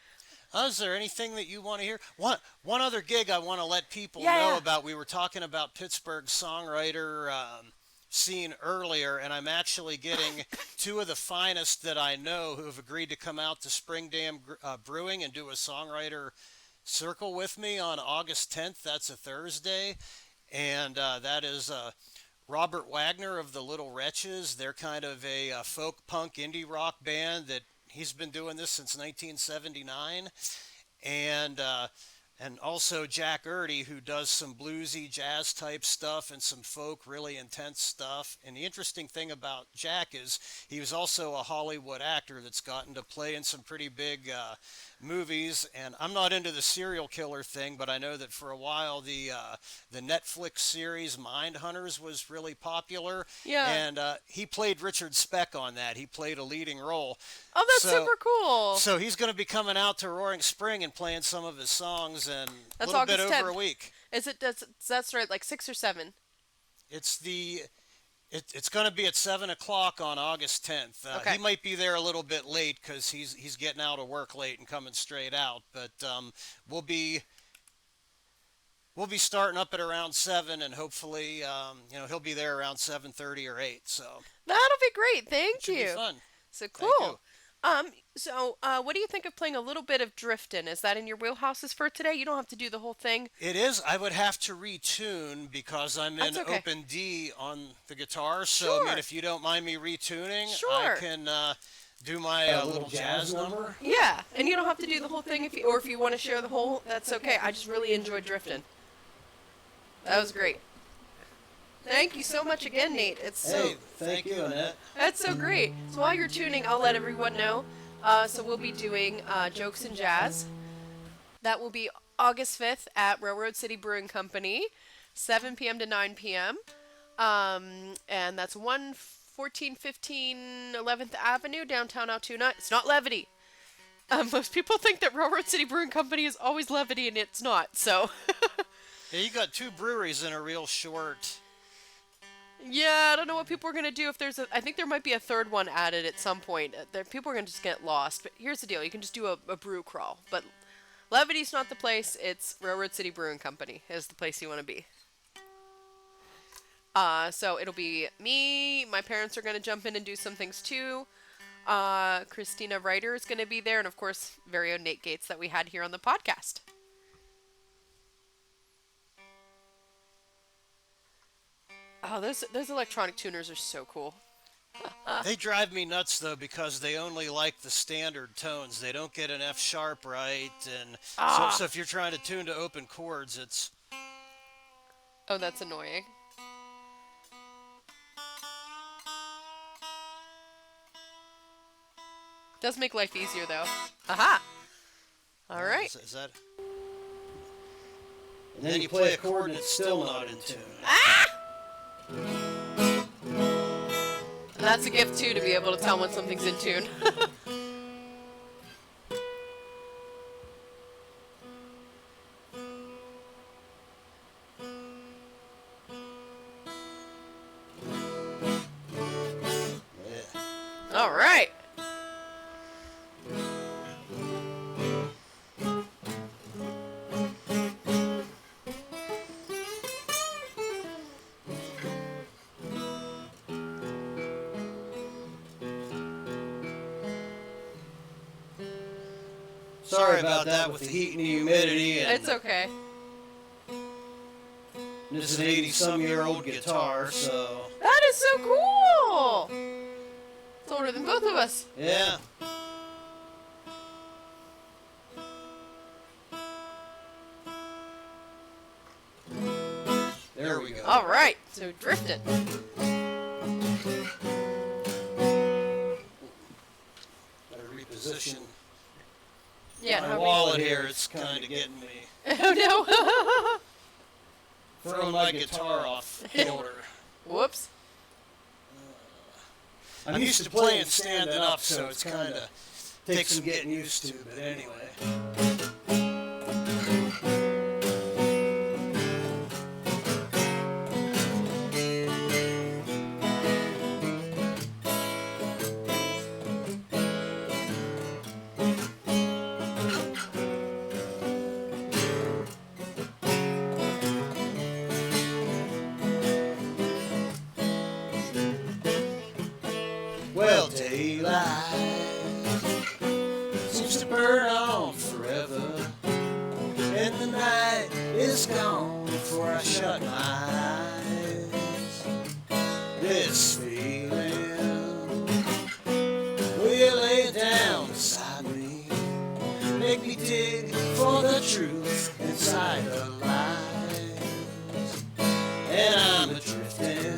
Speaker 2: Is there anything that you want to hear? One other gig I want to let people
Speaker 1: Yeah.
Speaker 2: know about. We were talking about Pittsburgh's songwriter scene earlier, and I'm actually getting two of the finest that I know who have agreed to come out to Springdam Brewing and do a songwriter circle with me on August 10th. That's a Thursday, and that is Robert Wagner of the Little Wretches. They're kind of a folk punk indie rock band that he's been doing this since 1979, and also Jack Erdy, who does some bluesy jazz type stuff and some folk, really intense stuff. And the interesting thing about Jack is he was also a Hollywood actor that's gotten to play in some pretty big movies. And I'm not into the serial killer thing, but I know that for a while the Netflix series Mindhunters was really popular.
Speaker 1: Yeah.
Speaker 2: And he played Richard Speck on that. He played a leading role.
Speaker 1: Oh, that's
Speaker 2: So
Speaker 1: super cool.
Speaker 2: so he's going to be coming out to Roaring Spring and playing some of his songs in a
Speaker 1: That's
Speaker 2: little bit
Speaker 1: August
Speaker 2: over
Speaker 1: 10th.
Speaker 2: a week.
Speaker 1: That's right, like 6 or 7?
Speaker 2: It's it's going to be at 7 o'clock on August 10th.
Speaker 1: Okay.
Speaker 2: He might be there a little bit late because he's getting out of work late and coming straight out. But we'll be starting up at around 7, and hopefully he'll be there around 7:30 or 8. So
Speaker 1: That'll be great. Thank
Speaker 2: should
Speaker 1: you.
Speaker 2: be fun.
Speaker 1: So
Speaker 2: Thank
Speaker 1: cool.
Speaker 2: you.
Speaker 1: What do you think of playing a little bit of drifting? Is that in your wheelhouses for today? You don't have to do the whole thing.
Speaker 2: It is. I would have to retune because I'm in
Speaker 1: That's okay.
Speaker 2: open D on the guitar. So I
Speaker 1: Sure.
Speaker 2: mean, if you don't mind me retuning,
Speaker 1: Sure.
Speaker 2: I can do my little jazz number.
Speaker 1: Yeah, and you don't have to do the whole thing if you want to share the whole. That's okay. I just really enjoyed drifting. That was great. Thank you so much again, Nate.
Speaker 2: Thank you, Annette.
Speaker 1: That's so great. So while you're tuning, I'll let everyone know. So we'll be doing Jokes and Jazz. That will be August 5th at Railroad City Brewing Company, 7 p.m. to 9 p.m. And that's 1415 11th Avenue, downtown Altoona. It's not Levity. Most people think that Railroad City Brewing Company is always Levity, and it's not. So,
Speaker 2: Yeah, you got two breweries in a real short.
Speaker 1: yeah, I don't know what people are going to do if there's I think there might be a third one added at some point. People are going to just get lost. But here's the deal. You can just do a brew crawl. But Levity's not the place. It's Railroad City Brewing Company is the place you want to be. So it'll be me. My parents are going to jump in and do some things too. Christina Reiter is going to be there. And, of course, very own Nate Gates that we had here on the podcast. Oh, those electronic tuners are so cool.
Speaker 2: They drive me nuts though because they only like the standard tones. They don't get an F sharp right, and so if you're trying to tune to open chords, it's
Speaker 1: Oh, that's annoying. Does make life easier, though. Aha! All right.
Speaker 2: Is that? And then you play a chord and it's still not in tune.
Speaker 1: And that's a gift, too, to be able to tell when something's in tune. All right.
Speaker 2: Sorry about that with the heat and the humidity. And
Speaker 1: It's okay.
Speaker 2: this is an 80-some-year-old guitar, so...
Speaker 1: That is so cool. It's older than both of us.
Speaker 2: Yeah. There we go.
Speaker 1: All right. So drifting.
Speaker 2: Better reposition
Speaker 1: Yeah.
Speaker 2: my
Speaker 1: how we-
Speaker 2: wallet here. It's kind of getting me.
Speaker 1: Oh no.
Speaker 2: Throwing my guitar off kilter.
Speaker 1: Whoops.
Speaker 2: I'm used to playing standing up, so it's kind of takes some getting used to, but anyway. Well, daylight seems to burn on forever, and the night is gone before I shut my eyes. This feeling will lay it down beside me, make me dig for the truth inside the lies, and I'm a-drifting.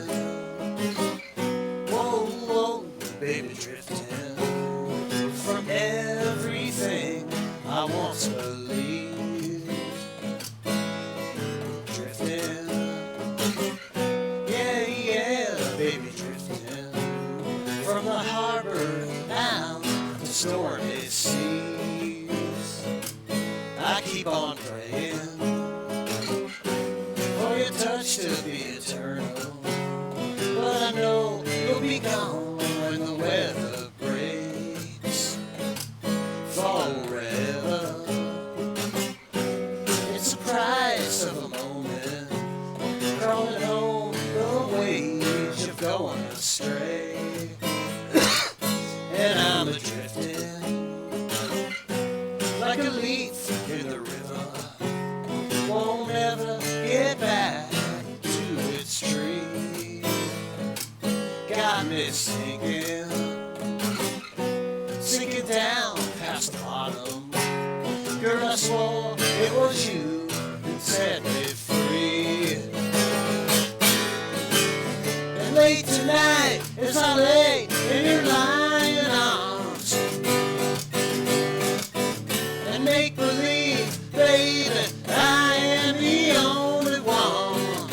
Speaker 2: Baby, drifting from everything I once believed. Drifting, yeah, baby, drifting from the harbor down to stormy seas. I keep on praying for your touch to be eternal, but I know you'll be gone when the weather breaks forever. It's the price of a moment, crawling home the wage of going astray. And I'm a-drifting like a leaf in the river, won't ever get back to its tree. Got me sinking down past the bottom. Girl, I swore it was you that set me free. And late tonight, as I lay in your lying arms and make believe, baby, I am the only one.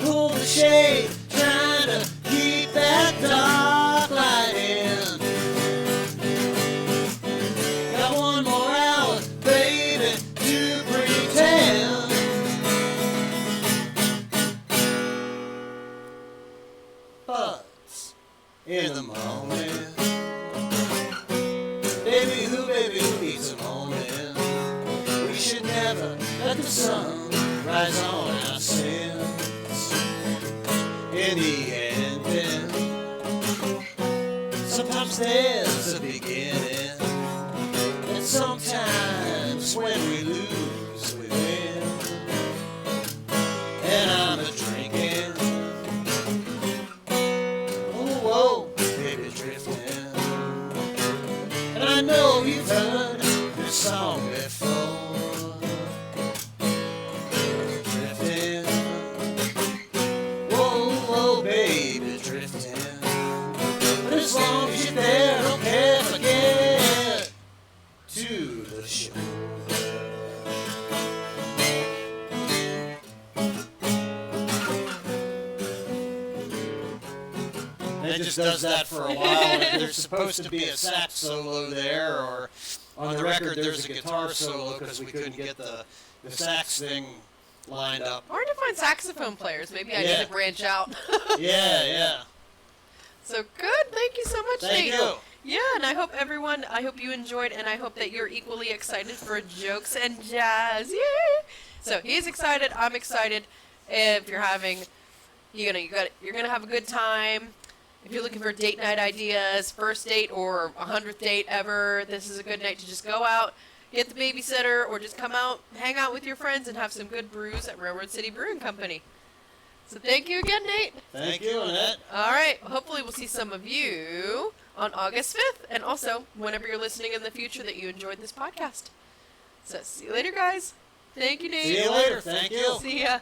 Speaker 2: Pull the shade, trying to keep that dark light in. Got one more hour, baby, to pretend. But in the moment, baby, who needs a moment? We should never let the sun rise on our sins. In the ending, sometimes there's a beginning, and sometimes when we lose, we win. And I'm a-drinking, oh, baby, drifting. And I know you've heard this song before. Drifting, oh, baby, drifting. But as long as you're there, don't ever get to the shore. And it just does that for a while. And there's supposed to be a sax solo there, or on the record there's a guitar solo because we couldn't get the sax thing lined up.
Speaker 1: Hard to find saxophone players. Maybe I need
Speaker 2: Yeah.
Speaker 1: to branch out.
Speaker 2: Yeah.
Speaker 1: So good. Thank you so much,
Speaker 2: Thank
Speaker 1: Nate.
Speaker 2: you.
Speaker 1: Yeah, and I hope you enjoyed, and I hope that you're equally excited for Jokes and Jazz. Yay! So he's excited. I'm excited. If you're you're gonna have a good time. If you're looking for date night ideas, first date or 100th date ever, this is a good night to just go out, get the babysitter, or just come out, hang out with your friends, and have some good brews at Railroad City Brewing Company. So thank you again, Nate.
Speaker 2: Thank you, Annette.
Speaker 1: All right. Hopefully we'll see some of you on August 5th, and also whenever you're listening in the future that you enjoyed this podcast. So see you later, guys. Thank you, Nate.
Speaker 2: See you later. Thank you.
Speaker 1: See ya.